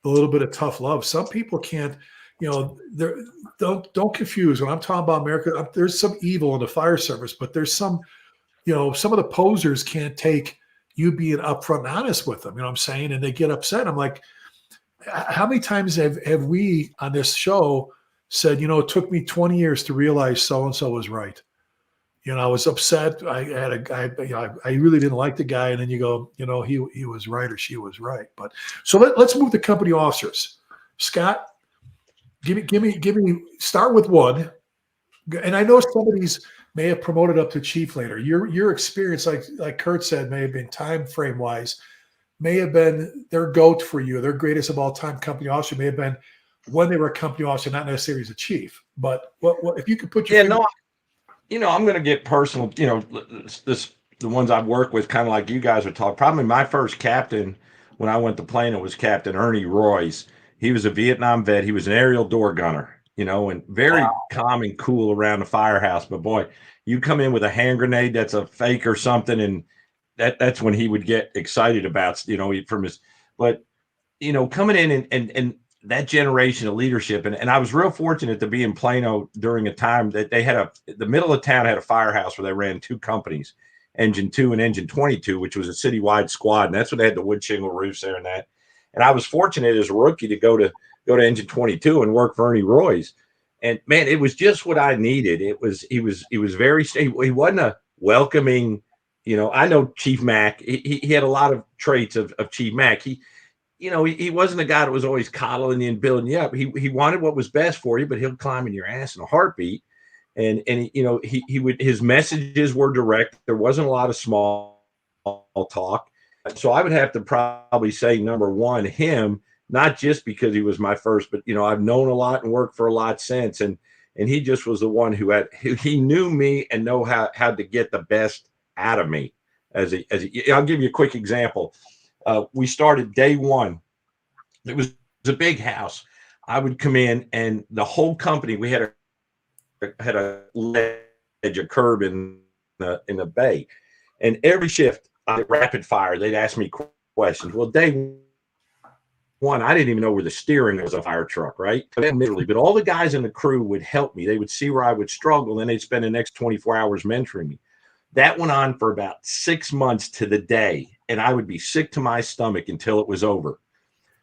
Speaker 1: a little bit of tough love. Some people can't, don't confuse. When I'm talking about America, there's some evil in the fire service, but there's some, some of the posers can't take you being upfront and honest with them. You know what I'm saying? And they get upset. I'm like, how many times have we on this show said, it took me 20 years to realize so-and-so was right. I was upset. I had a guy, I really didn't like the guy. And then you go, he was right or she was right. But so let's move to company officers. Scott, give me, start with one. And I know some of these may have promoted up to chief later. Your experience, like Kurt said, may have been time frame wise, may have been their GOAT for you. Their greatest of all time company officer may have been when they were a company officer, not necessarily as a chief. But what if you could put your
Speaker 2: I'm going to get personal. The ones I've worked with, kind of like you guys would talk. Probably my first captain when I went to Plano was Captain Ernie Royce. He was a Vietnam vet. He was an aerial door gunner, and very calm and cool around the firehouse. But boy, you come in with a hand grenade that's a fake or something, and that's when he would get excited about, from his. But coming in and that generation of leadership. And I was real fortunate to be in Plano during a time that they had the middle of town had a firehouse where they ran two companies, Engine 2 and Engine 22, which was a citywide squad. And that's when they had the wood shingle roofs there and that. And I was fortunate as a rookie to go to Engine 22 and work for Ernie Royce. And man, it was just what I needed. He was very stable. He wasn't a welcoming, I know Chief Mack, he had a lot of traits of Chief Mack. He wasn't a guy that was always coddling you and building you up. He wanted what was best for you, but he'll climb in your ass in a heartbeat. And his messages were direct. There wasn't a lot of small talk. So I would have to probably say number one, him, not just because he was my first, but I've known a lot and worked for a lot since. And he just was the one who he knew me and know how to get the best out of me. I'll give you a quick example. We started day one. It was a big house. I would come in and the whole company, we had a ledge, a curb in the bay. And every shift, rapid fire, they'd ask me questions. Well, day one, I didn't even know where the steering was of a fire truck, right? But all the guys in the crew would help me. They would see where I would struggle, and they'd spend the next 24 hours mentoring me. That went on for about 6 months to the day, and I would be sick to my stomach until it was over.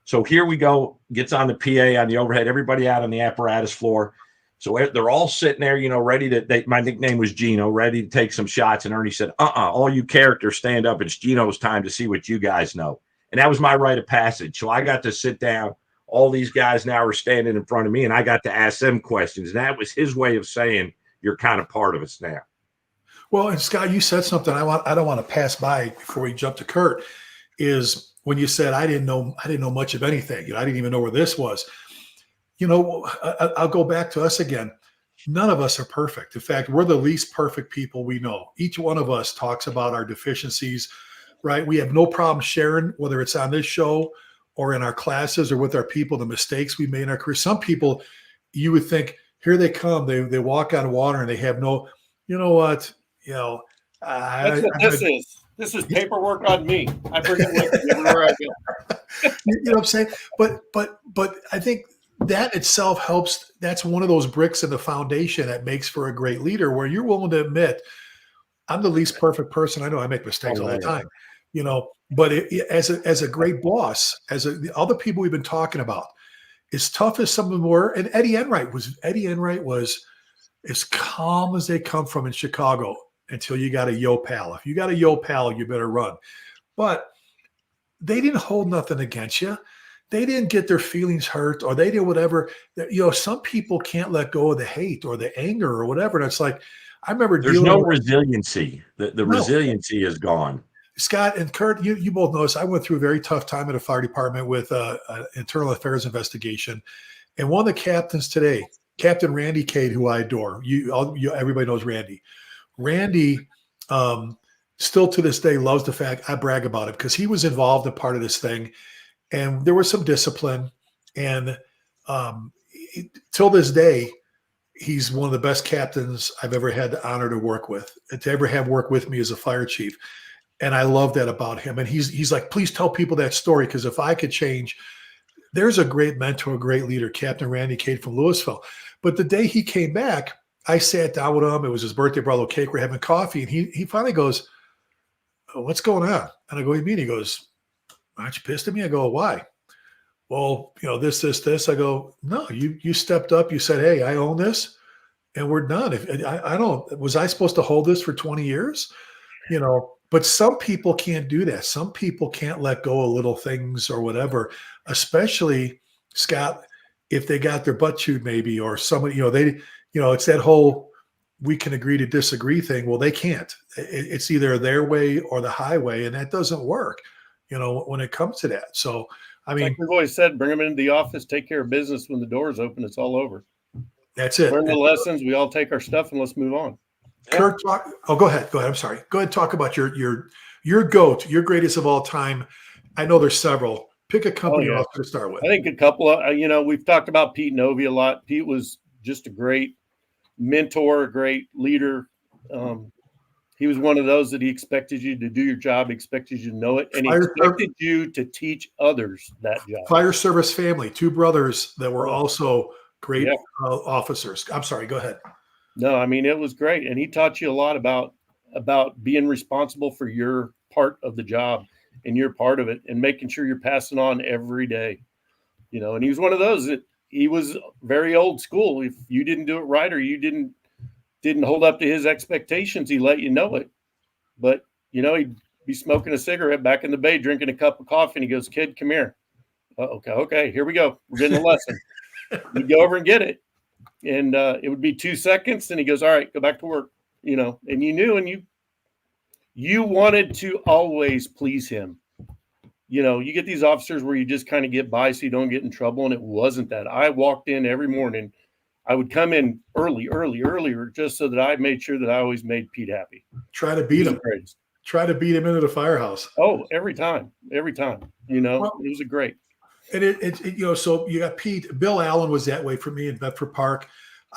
Speaker 2: So here we go, gets on the PA on the overhead, everybody out on the apparatus floor. So they're all sitting there, ready to, my nickname was Gino, ready to take some shots. And Ernie said, all you characters stand up. It's Gino's time to see what you guys know. And that was my rite of passage. So I got to sit down. All these guys now are standing in front of me, and I got to ask them questions. And that was his way of saying, you're kind of part of us now.
Speaker 1: Well, and Scott, you said something I don't want to pass by before we jump to Kurt, is when you said I didn't know much of anything. I didn't even know where this was. I'll go back to us again. None of us are perfect. In fact, we're the least perfect people we know. Each one of us talks about our deficiencies, right? We have no problem sharing, whether it's on this show or in our classes or with our people, the mistakes we made in our career. Some people, you would think, here they come, they walk on water and they have no, you know what,
Speaker 3: that's what this is. This is paperwork on me. I bring it with me everywhere I go.
Speaker 1: You know what I'm saying? But I think that itself helps. That's one of those bricks in the foundation that makes for a great leader, where you're willing to admit, I'm the least perfect person. I know I make mistakes all the time, but as a great boss, the other people we've been talking about, as tough as some of them were, and Eddie Enright was as calm as they come from in Chicago until you got a yo pal. If you got a yo pal, you better run. But they didn't hold nothing against you. They didn't get their feelings hurt, or they did whatever. Some people can't let go of the hate or the anger or whatever. And it's like, I remember
Speaker 2: there's no resiliency. The resiliency is gone.
Speaker 1: Scott and Kurt, you both know this. I went through a very tough time in a fire department with an internal affairs investigation. And one of the captains today, Captain Randy Cade, who I adore, everybody knows Randy. Randy still to this day loves the fact I brag about it, because he was involved in part of this thing. And there was some discipline. And till this day, he's one of the best captains I've ever had the honor to work with, to ever have worked with me as a fire chief. And I love that about him. And he's like, please tell people that story, because if I could change, there's a great mentor, a great leader, Captain Randy Cade from Louisville. But the day he came back, I sat down with him. It was his birthday, brought a little cake. We're having coffee. And he finally goes, oh, what's going on? And I go, what do you mean? He goes, aren't you pissed at me? I go, why? Well, this. I go, no, you stepped up. You said, hey, I own this and we're done. Was I supposed to hold this for 20 years? But some people can't do that. Some people can't let go of little things or whatever, especially, Scott, if they got their butt chewed maybe, or somebody, it's that whole we can agree to disagree thing. Well, they can't. It's either their way or the highway, and that doesn't work, when it comes to that. So, I mean,
Speaker 3: like we've always said, bring them into the office, take care of business. When the doors open, it's all over.
Speaker 1: That's it.
Speaker 3: Learn the lessons. We all take our stuff and let's move on.
Speaker 1: Kurt, go ahead. I'm sorry. Go ahead and talk about your GOAT, your greatest of all time. I know there's several. Pick a company off to start with.
Speaker 3: I think a couple of, we've talked about Pete Novi a lot. Pete was just a great mentor, a great leader. He was one of those that he expected you to do your job, expected you to know it, and he expected you to teach others that job.
Speaker 1: Fire service family, 2 brothers that were also great officers. I'm sorry, go ahead.
Speaker 3: No, I mean, it was great. And he taught you a lot about being responsible for your part of the job and your part of it, and making sure you're passing on every day, and he was one of those that he was very old school. If you didn't do it right, or you didn't hold up to his expectations, he let you know it. But, he'd be smoking a cigarette back in the bay, drinking a cup of coffee, and he goes, kid, come here. Okay, here we go. We're getting a lesson. You'd go over and get it. And it would be 2 seconds, and he goes, all right, go back to work, and you knew, and you wanted to always please him. You get these officers where you just kind of get by so you don't get in trouble, and it wasn't that. I walked in every morning. I would come in earlier, just so that I made sure that I always made Pete happy.
Speaker 1: Try to beat him. Try to beat him into the firehouse.
Speaker 3: Oh, every time. It was a great.
Speaker 1: And so you got Pete. Bill Allen was that way for me in Bedford Park.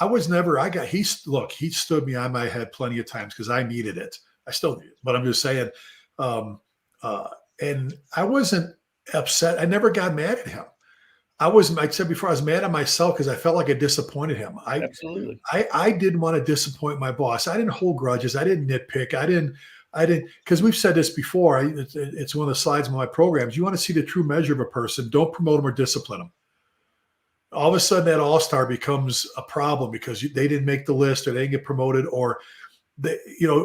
Speaker 1: He stood me on my head plenty of times because I needed it. I still need it, but I'm just saying. And I wasn't upset. I never got mad at him. I said before, I was mad at myself because I felt like I disappointed him.
Speaker 3: Absolutely.
Speaker 1: I didn't want to disappoint my boss. I didn't hold grudges. I didn't nitpick. I didn't, because we've said this before. It's one of the slides of my programs. You want to see the true measure of a person. Don't promote them or discipline them. All of a sudden, that all-star becomes a problem because they didn't make the list or they didn't get promoted, or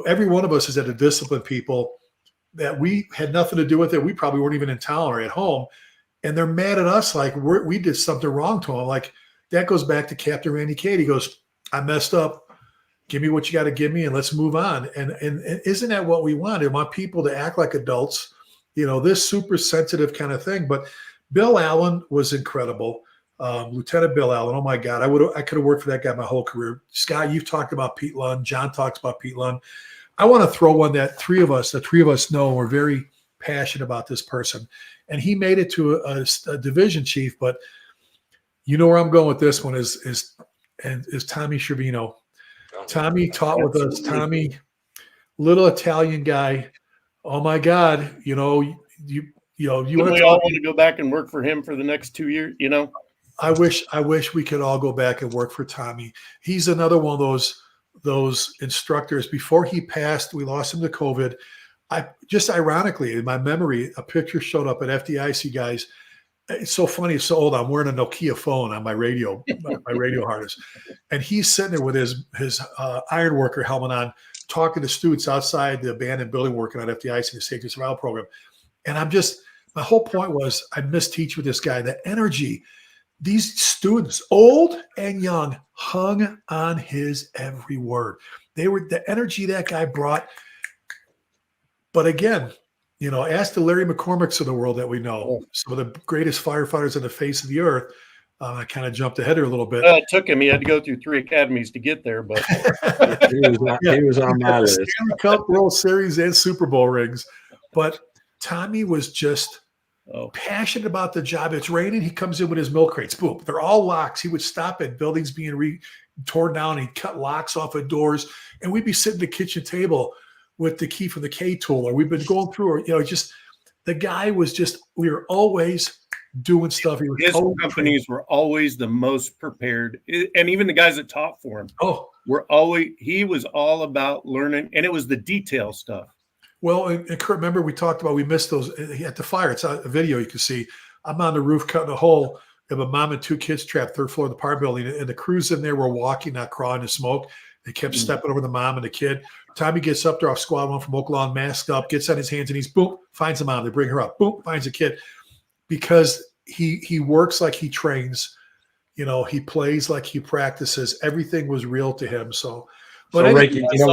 Speaker 1: every one of us is at a discipline people that we had nothing to do with it. We probably weren't even in town or at home. And they're mad at us like we did something wrong to them. Like that goes back to Captain Randy Cade. He goes, I messed up. Give me what you got to give me and let's move on. And isn't that what we want? We want people to act like adults, this super sensitive kind of thing. But Bill Allen was incredible. Lieutenant Bill Allen. Oh my God. I could have worked for that guy my whole career. Scott, you've talked about Pete Lund. John talks about Pete Lund. I want to throw one that the three of us know we're very passionate about this person. And he made it to a division chief, but you know where I'm going with this one is Tommy Schervino. Tommy taught with us. Tommy, little Italian guy. Oh my God, you want
Speaker 3: we all want to go back and work for him for the next 2 years.
Speaker 1: I wish we could all go back and work for Tommy. He's another one of those instructors. Before he passed, we lost him to COVID. Just ironically, in my memory, a picture showed up at FDIC, guys. It's so funny. It's so old. I'm wearing a Nokia phone on my radio harness. And he's sitting there with his iron worker helmet on, talking to students outside the abandoned building working on FDIC, the safety survival program. And my whole point was I miss teaching with this guy. The energy, these students, old and young, hung on his every word. The energy that guy brought. But again, ask the Larry McCormicks of the world that we know, some of the greatest firefighters on the face of the earth. I kind of jumped ahead here a little bit.
Speaker 3: It took him. He had to go through 3 academies to get there, but
Speaker 2: he was on my list.
Speaker 1: Stanley Cup, World Series, and Super Bowl rings. But Tommy was just passionate about the job. It's raining. He comes in with his milk crates. Boom. They're all locks. He would stop at buildings being torn down. He'd cut locks off of doors. And we'd be sitting at the kitchen table with the key from the K tool, or we've been going through, the guy was we were always doing stuff.
Speaker 3: His companies were always the most prepared. And even the guys that taught for him he was all about learning, and it was the detail stuff.
Speaker 1: Well, and Kurt, remember we talked about, we missed those at the fire. It's a video you can see. I'm on the roof cutting a hole. We have a mom and 2 kids trapped 3rd floor of the apartment building, and the crews in there were walking, not crawling in smoke. They kept stepping over the mom and the kid. Tommy gets up there off squad 1 from Oaklawn, masked up, gets on his hands and knees, boom, finds the mom. They bring her up, boom, finds the kid. Because he works like he trains, he plays like he practices. Everything was real to him. So
Speaker 2: Ricky, we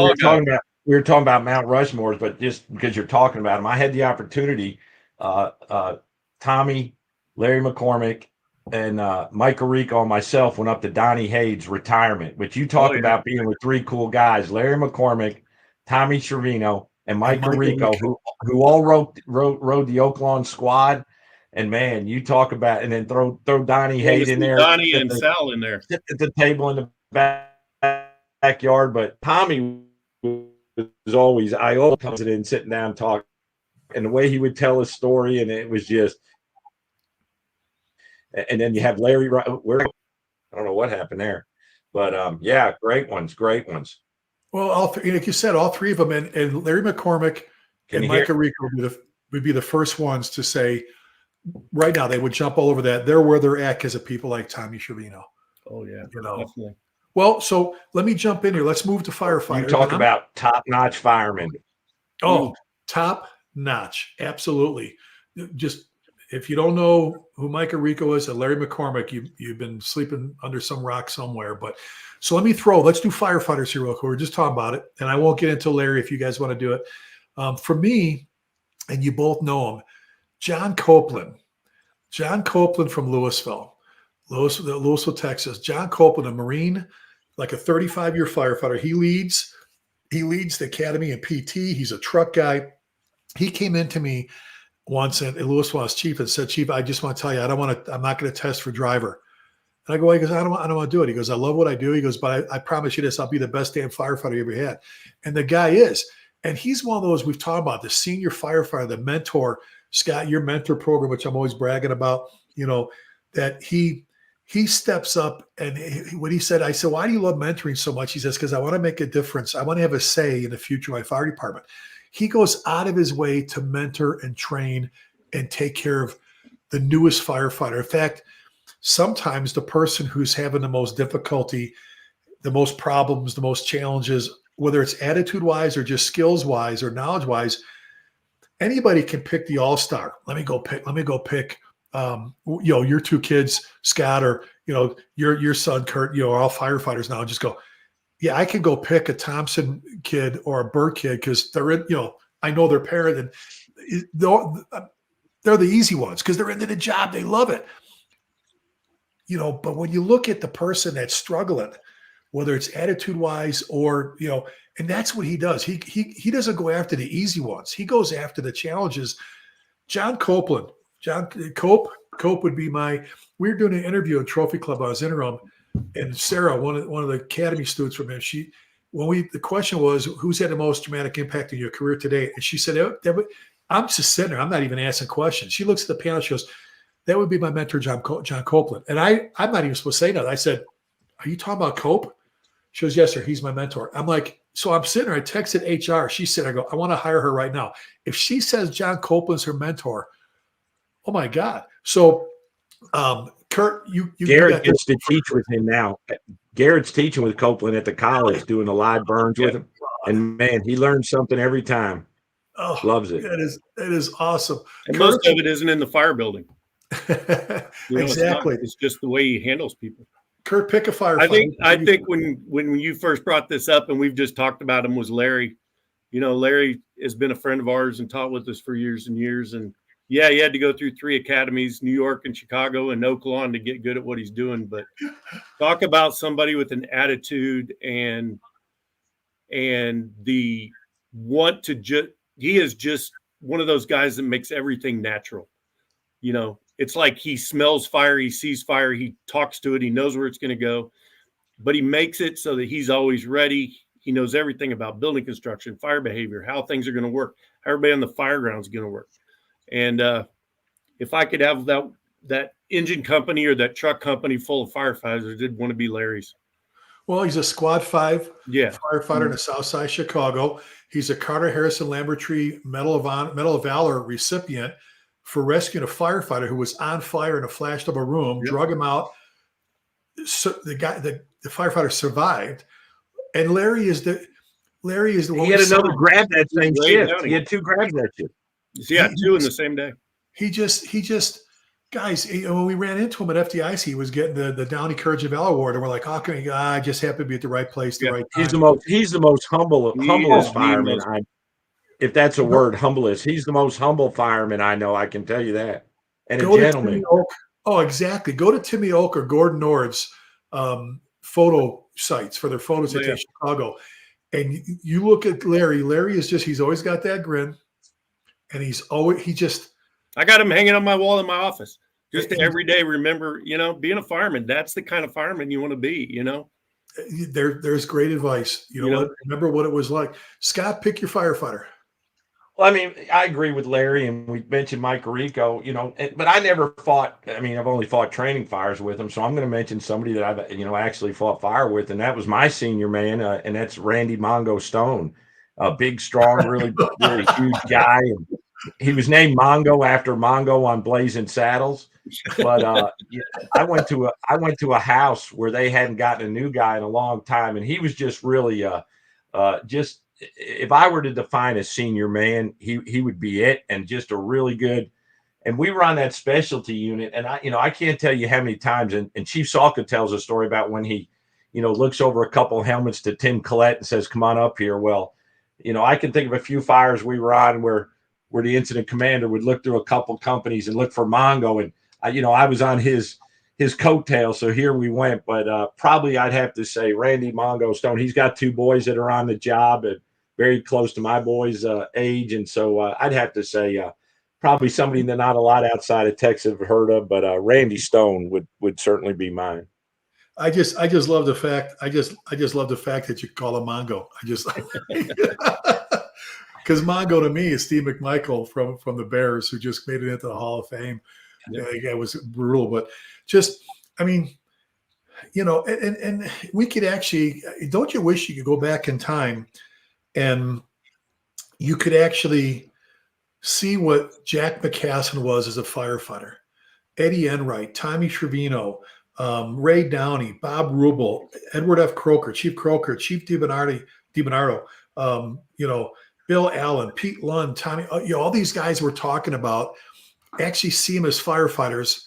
Speaker 2: were talking about Mount Rushmores, but just because you're talking about them, I had the opportunity, Tommy, Larry McCormick, and Mike Arrico and myself went up to Donnie Hayes' retirement, which you talk about being with 3 cool guys, Larry McCormick, Tommy Schervino, and Mike Arrico, who all rode the Oaklawn squad. And man, you talk about, and then throw Donnie Hayes in there.
Speaker 3: Donnie and Sal in there.
Speaker 2: Sit at the table in the backyard. But Tommy was always, I always comes in sitting down talking. And the way he would tell his story, and it was just, and then you have Larry, I don't know what happened there. But great ones.
Speaker 1: Well, like you said, all 3 of them, and Larry McCormick and Mike Arrico would be the first ones to say, right now, they would jump all over that. They're where they're at because of people like Tommy Schervino.
Speaker 3: Oh, yeah. Definitely.
Speaker 1: Well, so let me jump in here. Let's move to firefighter.
Speaker 2: You talk about top-notch firemen.
Speaker 1: Oh, top-notch. Absolutely. Just if you don't know who Mike Arrico is and Larry McCormick, you've been sleeping under some rock somewhere. But so let's do firefighters here real quick. We're just talking about it. And I won't get into Larry if you guys want to do it. For me, and you both know him, John Copeland from Louisville, Texas. John Copeland, a Marine, like a 35-year firefighter. He leads the academy in PT. He's a truck guy. He came into me once at Louisville as chief and said, "Chief, I just want to tell you, I'm not going to test for driver." And I go, he goes, I don't want to do it. He goes, I love what I do. He goes, but I promise you this, I'll be the best damn firefighter you ever had. And the guy is. And he's one of those we've talked about, the senior firefighter, the mentor, Scott, your mentor program, which I'm always bragging about, that he steps up. And when he said, I said, why do you love mentoring so much? He says, because I want to make a difference. I want to have a say in the future of my fire department. He goes out of his way to mentor and train and take care of the newest firefighter. In fact, sometimes the person who's having the most difficulty, the most problems, the most challenges, whether it's attitude-wise or just skills-wise or knowledge-wise, anybody can pick the all-star. Let me go pick your two kids, Scott, or your son, Kurt, are all firefighters now. Just go, yeah, I can go pick a Thompson kid or a Birt kid because they're in, I know their parent, and they're the easy ones because they're into the job. They love it. But when you look at the person that's struggling, whether it's attitude-wise or, and that's what he does. He doesn't go after the easy ones. He goes after the challenges. John Cope would be we were doing an interview at Trophy Club. I was interim, and Sarah, one of the academy students from him, the question was, who's had the most dramatic impact in your career today? And she said, I'm just sitting there. I'm not even asking questions. She looks at the panel. She goes, that would be my mentor, John Copeland. And I'm not even supposed to say that. I said, are you talking about Cope? She goes, yes, sir. He's my mentor. I'm like, so I'm sitting there. I texted HR. She said, I go, I want to hire her right now. If she says John Copeland's her mentor, oh my God. So, Kurt,
Speaker 2: Garrett gets to teach with him now. Garrett's teaching with Copeland at the college, doing the live burns with him. And man, he learns something every time.
Speaker 1: Oh,
Speaker 2: loves it.
Speaker 1: It is awesome.
Speaker 3: And most of it isn't in the fire building.
Speaker 1: Exactly.
Speaker 3: It's just the way he handles people.
Speaker 1: Kurt, pick a firefighter.
Speaker 3: I think when you first brought this up, and we've just talked about him, was Larry. Larry has been a friend of ours and taught with us for years and years. And yeah, he had to go through 3 academies, New York and Chicago and Oakland, to get good at what he's doing. But talk about somebody with an attitude and the want to he is just one of those guys that makes everything natural. It's like he smells fire, he sees fire, he talks to it, he knows where it's going to go, but he makes it so that he's always ready. He knows everything about building construction, fire behavior, how things are going to work, how everybody on the fire ground is going to work. And if I could have that engine company or that truck company full of firefighters, it'd want to be Larry's.
Speaker 1: Well, he's a Squad 5 firefighter in the South Side of Chicago. He's a Carter Harrison Lambertree Medal of Valor recipient for rescuing a firefighter who was on fire in a flashed up a room, drug him out. So the firefighter survived, and Larry is the one.
Speaker 2: He had another grab that same shift. He had 2 grabs that shift.
Speaker 3: Yeah, 2 in the same day.
Speaker 1: He just guys. When we ran into him at FDIC, he was getting the Downey Courage of Valor Award, and we're like, "Oh, I just happened to be at the right place, the right time."
Speaker 2: He's the most humblest fireman. If that's a word, humblest. He's the most humble fireman I know. I can tell you that. And a gentleman.
Speaker 1: Oh, exactly. Go to Timmy Oak or Gordon Nord's photo sites for their photos in Chicago. And you look at Larry. Larry is he's always got that grin. And
Speaker 3: I got him hanging on my wall in my office. Just to every day remember, being a fireman, that's the kind of fireman you want to be,
Speaker 1: There's great advice. Remember what it was like. Scott, pick your firefighter.
Speaker 2: Well, I mean, I agree with Larry, and we mentioned Mike Rico, but I never fought. I mean, I've only fought training fires with him, so I'm going to mention somebody that I've, actually fought fire with, and that was my senior man, and that's Randy Mongo Stone, a big, strong, really, really huge guy, and he was named Mongo after Mongo on Blazing Saddles. But I went to a house where they hadn't gotten a new guy in a long time, and he was just really just. If I were to define a senior man, he would be it, and just a really good. And we were on that specialty unit, and I can't tell you how many times. And Chief Salka tells a story about when he, looks over a couple helmets to Tim Collette and says, "Come on up here." Well, I can think of a few fires we were on where the incident commander would look through a couple companies and look for Mongo, and I was on his coattail, so here we went. But probably I'd have to say Randy Mongo Stone. He's got 2 boys that are on the job and very close to my boys' age, and so I'd have to say probably somebody that not a lot outside of Texas have heard of, but Randy Stone would certainly be mine.
Speaker 1: I just love the fact. I just love the fact that you call him Mongo. Because Mongo to me is Steve McMichael from the Bears, who just made it into the Hall of Fame.
Speaker 3: Yep.
Speaker 1: Yeah, it was brutal, but just, I mean, and we could actually, don't you wish you could go back in time and you could actually see what Jack McCassin was as a firefighter, Eddie Enright, Tommy Trevino, Ray Downey, Bob Rubel, Edward F. Croker, Chief DiBernardo, Bill Allen, Pete Lund, Tommy, all these guys we're talking about, actually see them as firefighters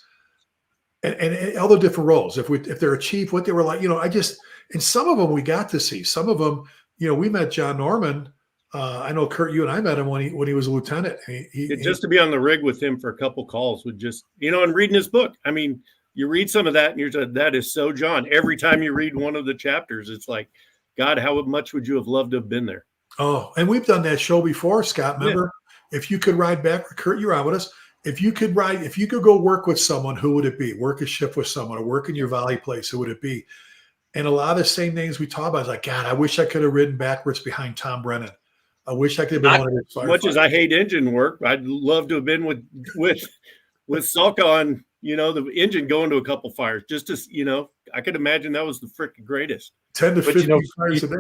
Speaker 1: and all the different roles. If they're a chief, what they were like, and some of them we got to see. Some of them, we met John Norman. I know, Kurt, you and I met him when he was a lieutenant.
Speaker 3: Just to be on the rig with him for a couple calls would just, and reading his book. I mean, you read some of that and you're just, that is so John. Every time you read one of the chapters, it's like, God, how much would you have loved to have been there?
Speaker 1: Oh, and we've done that show before, Scott. Remember, If you could ride back, Kurt, you're on with us. If you could go work with someone, who would it be? Work a shift with someone or work in your valley place, who would it be? And a lot of the same names we talk about is like, God, I wish I could have ridden backwards behind Tom Brennan. I wish I could have been one of his firefighters.
Speaker 3: As much as I hate engine work, I'd love to have been with Salka on, the engine going to a couple fires. Just to, I could imagine that was the freaking greatest.
Speaker 1: 10 to 15 fires a day.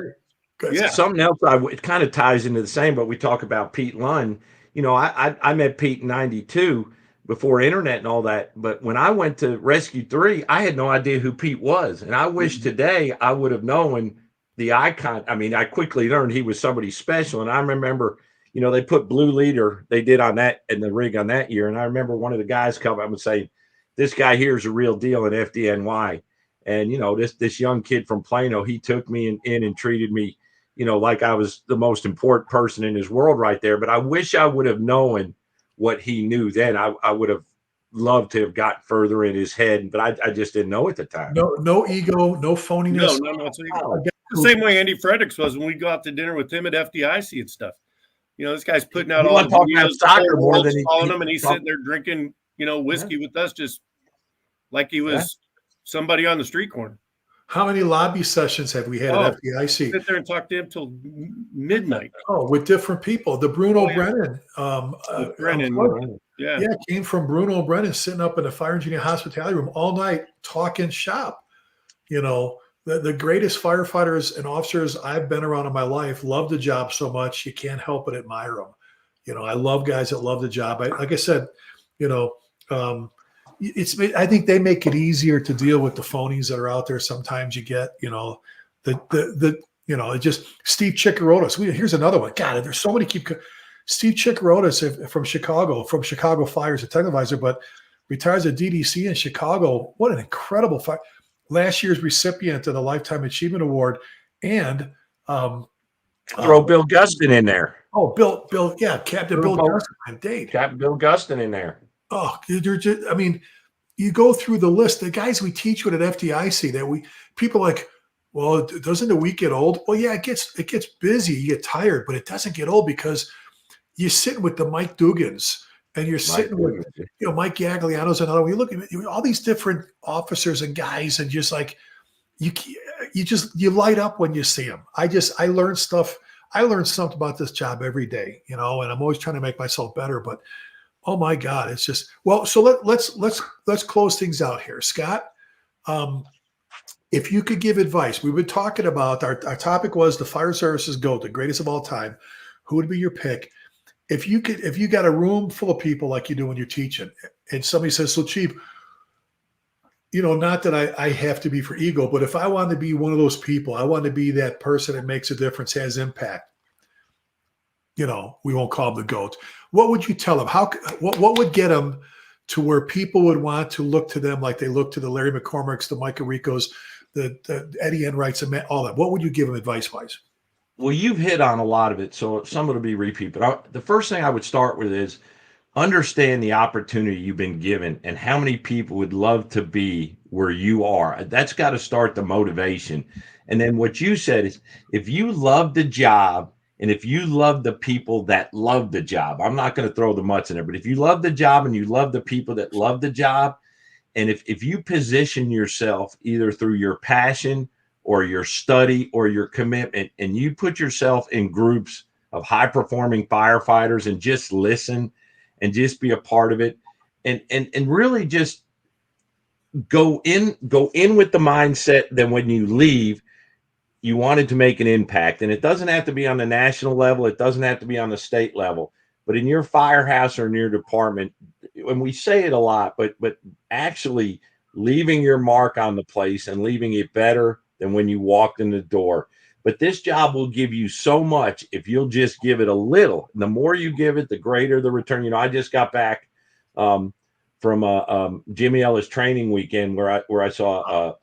Speaker 2: Yeah. Something else, it kind of ties into the same, but we talk about Pete Lund. I met Pete in 92 before internet and all that. But when I went to Rescue 3, I had no idea who Pete was. And I wish today I would have known the icon. I mean, I quickly learned he was somebody special. And I remember, they put Blue Leader, they did on that in the rig on that year. And I remember one of the guys come up and say, this guy here is a real deal in FDNY. And, this young kid from Plano, he took me in and treated me, like I was the most important person in his world right there. But I wish I would have known what he knew then. I would have loved to have got further in his head, but I just didn't know at the time.
Speaker 1: No ego, no phoniness.
Speaker 3: No. The same way Andy Fredericks was when we go out to dinner with him at FDIC and stuff. This guy's putting out all the videos,
Speaker 2: soccer more than
Speaker 3: following him, and he's sitting there drinking, whiskey with us, just like he was somebody on the street corner.
Speaker 1: How many lobby sessions have we had at FDIC?
Speaker 3: Sit there and talk to him till midnight.
Speaker 1: Oh, with different people. The Bruno Brennan.
Speaker 3: Brennan.
Speaker 1: Came from Bruno Brennan sitting up in the fire engineer hospitality room all night talking shop. The greatest firefighters and officers I've been around in my life love the job so much you can't help but admire them. I love guys that love the job. Like I said, I think they make it easier to deal with the phonies that are out there. Sometimes you get, just Steve Chikarotis. Here's another one. God, there's so many. Steve Chikarotis from Chicago Fire as a technical advisor, but retires at DDC in Chicago. What an incredible fire. Last year's recipient of the Lifetime Achievement Award, and
Speaker 2: throw Bill Gustin in there.
Speaker 1: Oh, Bill, Captain Bill Gustin.
Speaker 2: Captain Bill Gustin in there.
Speaker 1: Oh, you go through the list. The guys we teach with at FDIC people like, well, doesn't the week get old? Well, yeah, it gets busy. You get tired, but it doesn't get old because you're sitting with the Mike Dugans and you're sitting with, Mike Gagliano's another one. You look at all these different officers and guys, and just like you light up when you see them. I learn stuff. I learn something about this job every day, and I'm always trying to make myself better, but oh my God, it's just, well, so let's close things out here. Scott, if you could give advice, we've been talking about, our topic was the fire services GOAT, the greatest of all time. Who would be your pick? If you got a room full of people like you do when you're teaching, and somebody says, so Chief, not that I have to be for ego, but if I want to be one of those people, I want to be that person that makes a difference, has impact. We won't call them the GOAT. What would you tell them? What would get them to where people would want to look to them like they look to the Larry McCormicks, the Mike Ricos, the Eddie Enrights, all that? What would you give them advice-wise?
Speaker 2: Well, you've hit on a lot of it, so some of it will be repeat. But the first thing I would start with is understand the opportunity you've been given and how many people would love to be where you are. That's got to start the motivation. And then what you said is, if you love the job, and if you love the people that love the job, I'm not going to throw the mutts in there, but if you love the job and you love the people that love the job, and if you position yourself either through your passion or your study or your commitment, and you put yourself in groups of high performing firefighters and just listen and just be a part of it, and really just go in with the mindset that when you leave, you wanted to make an impact. And it doesn't have to be on the national level. It doesn't have to be on the state level, but in your firehouse or in your department, and we say it a lot, but actually leaving your mark on the place and leaving it better than when you walked in the door. But this job will give you so much if you'll just give it a little. And the more you give it, the greater the return. You know, I just got back from Jimmy Ellis training weekend where I saw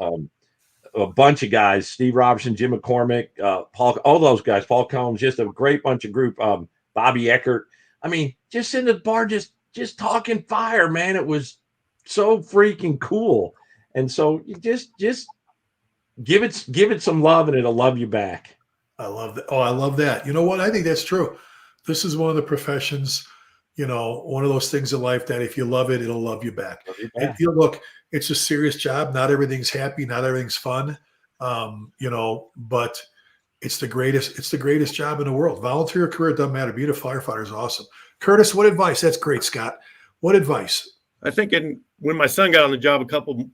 Speaker 2: a bunch of guys: Steve Robertson, Jim McCormick, Paul, all those guys, Paul Combs, just a great bunch of group. Bobby Eckert. I mean, just in the bar, just talking fire, man. It was so freaking cool. And so you just give it some love, and it'll love you back.
Speaker 1: I love that. Oh, I love that. You know what? I think that's true. This is one of the professions, you know, one of those things in life that if you love it, it'll love you back. And, you know, look, it's a serious job. Not everything's happy. Not everything's fun. You know, but it's the greatest job in the world. Volunteer career, it doesn't matter. Being a firefighter is awesome. Curtis, what advice? That's great, Scott. What advice?
Speaker 3: I think when my son got on the job a couple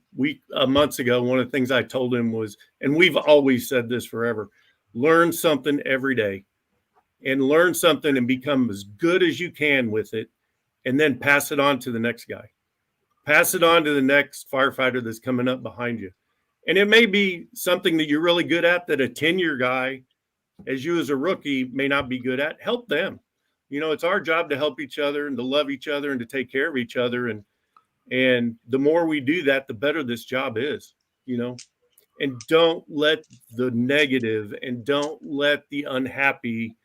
Speaker 3: months ago, one of the things I told him was, and we've always said this forever, learn something every day, and learn something and become as good as you can with it, and then pass it on to the next guy. Pass it on to the next firefighter that's coming up behind you. And it may be something that you're really good at that a 10-year guy, as you as a rookie, may not be good at. Help them. You know, it's our job to help each other and to love each other and to take care of each other. And the more we do that, the better this job is, you know. And don't let the negative and don't let the unhappy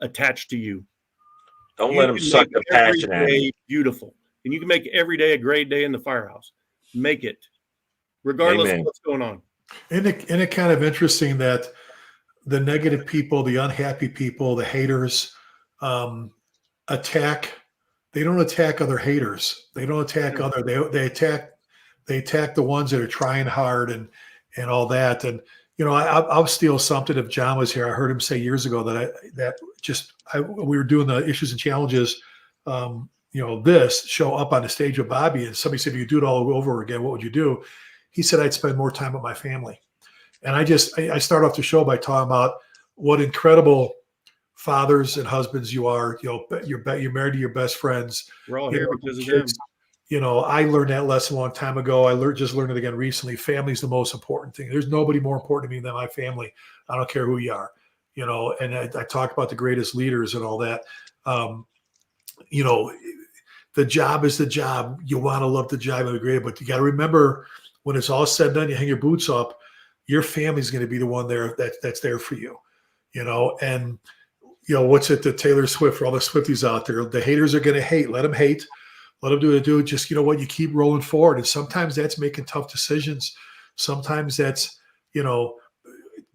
Speaker 3: attach to you.
Speaker 2: Don't let them suck the passion out of you.
Speaker 3: Beautiful. And you can make every day a great day in the firehouse. Make it, regardless of what's going on.
Speaker 1: Isn't it kind of interesting that the negative people, the unhappy people, the haters attack? They don't attack other haters. They don't attack they attack the ones that are trying hard and all that. And, you know, I'll steal something. If John was here, I heard him say years ago that we were doing the issues and challenges, you know, this show up on the stage with Bobby, and somebody said, if you do it all over again, what would you do? He said, I'd spend more time with my family. And I start off the show by talking about what incredible fathers and husbands you are. You know, you're married to your best friends.
Speaker 3: We're all here because of them.
Speaker 1: You know, I learned that lesson a long time ago. I just learned it again recently. Family's the most important thing. There's nobody more important to me than my family. I don't care who you are, you know, and I talk about the greatest leaders and all that. You know, the job is the job. You want to love the job and great, but you got to remember, when it's all said and done, you hang your boots up, your family's going to be the one there that's there for you, you know. And, you know, what's it, the Taylor Swift, for all the Swifties out there, the haters are going to hate. Let them hate. Let them do what they do. Just, you know what, you keep rolling forward. And sometimes that's making tough decisions. Sometimes that's, you know,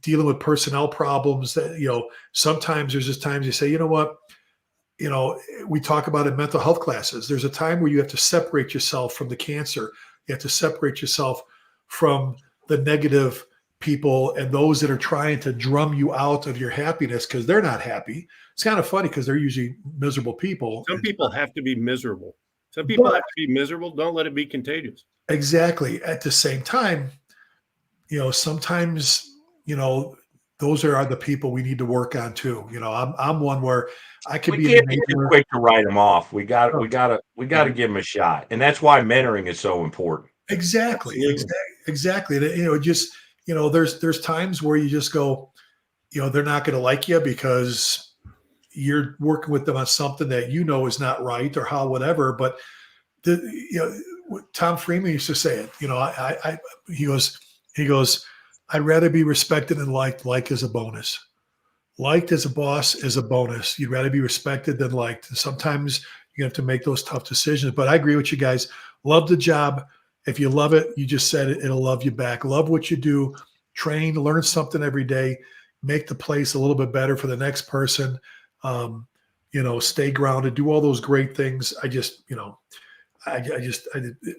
Speaker 1: dealing with personnel problems. That, you know, sometimes there's just times you say, you know what, you know, we talk about in mental health classes, there's a time where you have to separate yourself from the cancer. You have to separate yourself from the negative people and those that are trying to drum you out of your happiness because they're not happy. It's kind of funny because they're usually miserable people.
Speaker 3: Some people have to be miserable. Some people have to be miserable. Don't let it be contagious.
Speaker 1: Exactly. At the same time, you know, sometimes, you know, those are the people we need to work on too. You know, I'm one where I could be
Speaker 2: quick to write them off. We got to give them a shot, and that's why mentoring is so important.
Speaker 1: Exactly. Exactly. You know, just, you know, there's times where you just go, you know, they're not going to like you because you're working with them on something that you know is not right or how whatever. But you know, Tom Freeman used to say it. You know, he goes, I'd rather be respected than liked. Like is a bonus. Liked as a boss is a bonus. You'd rather be respected than liked. And sometimes you have to make those tough decisions. But I agree with you guys. Love the job. If you love it, you just said it, it'll love you back. Love what you do. Train, learn something every day. Make the place a little bit better for the next person. You know, stay grounded. Do all those great things. I just, you know,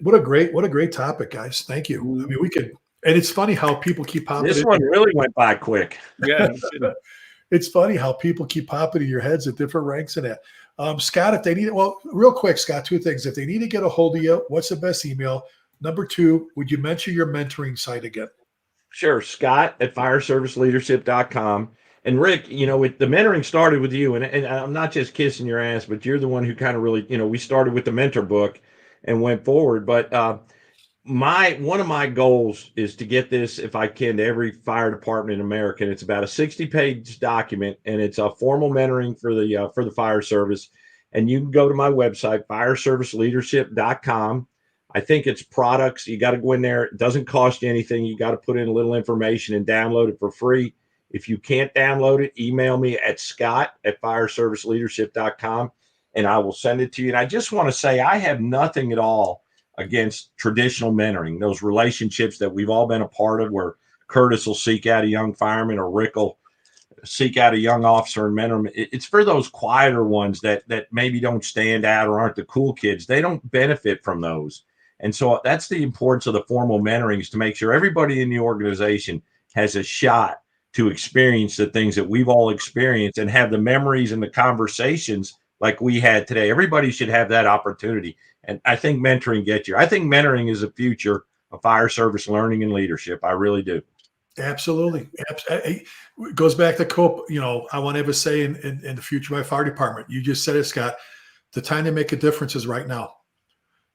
Speaker 1: what a great topic, guys. Thank you. I mean, we could, and it's funny how people keep popping.
Speaker 2: This one really went by quick.
Speaker 3: Yeah.
Speaker 1: it's funny how people keep popping in your heads at different ranks in that. Scott, if they need it, well, real quick, Scott, two things. If they need to get a hold of you, what's the best email? Number two, would you mention your mentoring site again?
Speaker 2: Sure. Scott at fireserviceleadership.com. And Rick, with the mentoring started with you, and I'm not just kissing your ass, but you're the one who kind of really, we started with the mentor book and went forward. But one of my goals is to get this, if I can, to every fire department in America. And it's about a 60-page document, and it's a formal mentoring for the fire service. And you can go to my website, fireserviceleadership.com. I think it's products. You got to go in there. It doesn't cost you anything. You got to put in a little information and download it for free. If you can't download it, email me at scott@fireserviceleadership.com, and I will send it to you. And I just want to say I have nothing at all against traditional mentoring, those relationships that we've all been a part of, where Curtis will seek out a young fireman or Rick will seek out a young officer and mentor them. It's for those quieter ones that maybe don't stand out or aren't the cool kids. They don't benefit from those. And so that's the importance of the formal mentoring, is to make sure everybody in the organization has a shot to experience the things that we've all experienced and have the memories and the conversations like we had today. Everybody should have that opportunity. And I think mentoring gets you. I think mentoring is the future of fire service learning and leadership. I really do.
Speaker 1: Absolutely. It goes back to Cope. I want to have a say in the future of my fire department. You just said it, Scott. The time to make a difference is right now.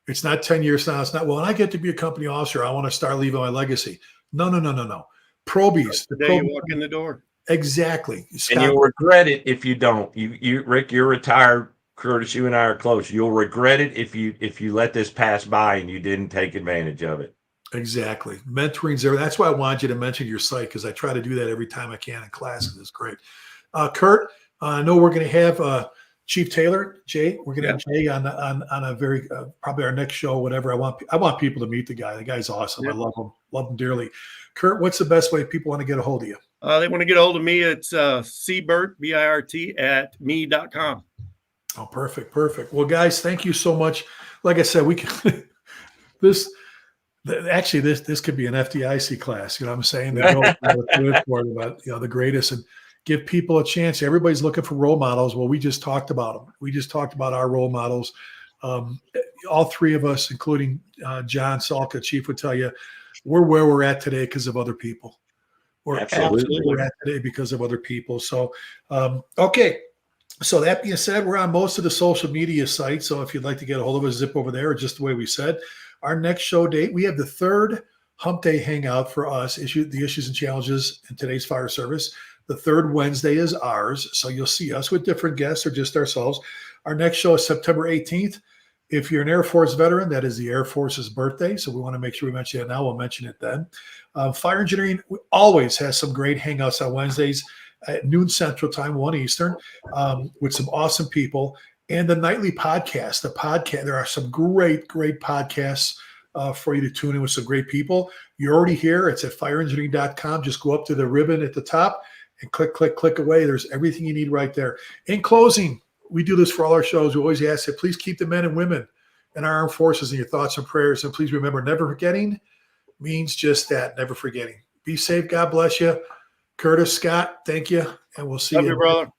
Speaker 1: It's not 10 years now. It's not, well, when I get to be a company officer, I want to start leaving my legacy. No. Probies.
Speaker 3: The day you walk in the door.
Speaker 1: Exactly. Scott,
Speaker 2: and you'll regret it if you don't. You Rick, you're retired. Curtis, you and I are close. You'll regret it if you let this pass by and you didn't take advantage of it.
Speaker 1: Exactly. Mentoring's there. That's why I wanted you to mention your site, because I try to do that every time I can in classes. It's great. Kurt, I know we're going to have Chief Taylor, Jay. We're going to have Jay on a very probably our next show, whatever. I want people to meet the guy. The guy's awesome. Yeah. I love him dearly. Kurt, what's the best way people want to get a hold of you?
Speaker 3: They want to get a hold of me. It's cbirt, BIRT @me.com.
Speaker 1: Oh, perfect. Well, guys, thank you so much. Like I said, we can this could be an FDIC class. You know what I'm saying? They go for it about the greatest, and give people a chance. Everybody's looking for role models. Well, we just talked about them. We just talked about our role models. All three of us, including John, Salka, Chief, would tell you we're where we're at today because of other people. We're absolutely where we're at today because of other people. So, okay. So that being said, we're on most of the social media sites. So if you'd like to get a hold of us, zip over there, just the way we said. Our next show date, we have the third Humpday Hangout for us, the issues and challenges in today's fire service. The third Wednesday is ours. So you'll see us with different guests or just ourselves. Our next show is September 18th. If you're an Air Force veteran, that is the Air Force's birthday. So we want to make sure we mention it now. We'll mention it then. Fire engineering always has some great hangouts on Wednesdays at noon Central Time, 1 Eastern, with some awesome people. And the nightly podcast. There are some great podcasts for you to tune in with some great people. You're already here. It's at fireengineering.com. Just go up to the ribbon at the top and click away. There's everything you need right there. In closing, we do this for all our shows. We always ask that please keep the men and women in our armed forces in your thoughts and prayers. And please remember, never forgetting means just that, never forgetting. Be safe. God bless you. Curtis, Scott, thank you. And we'll see you.
Speaker 3: Love you, brother.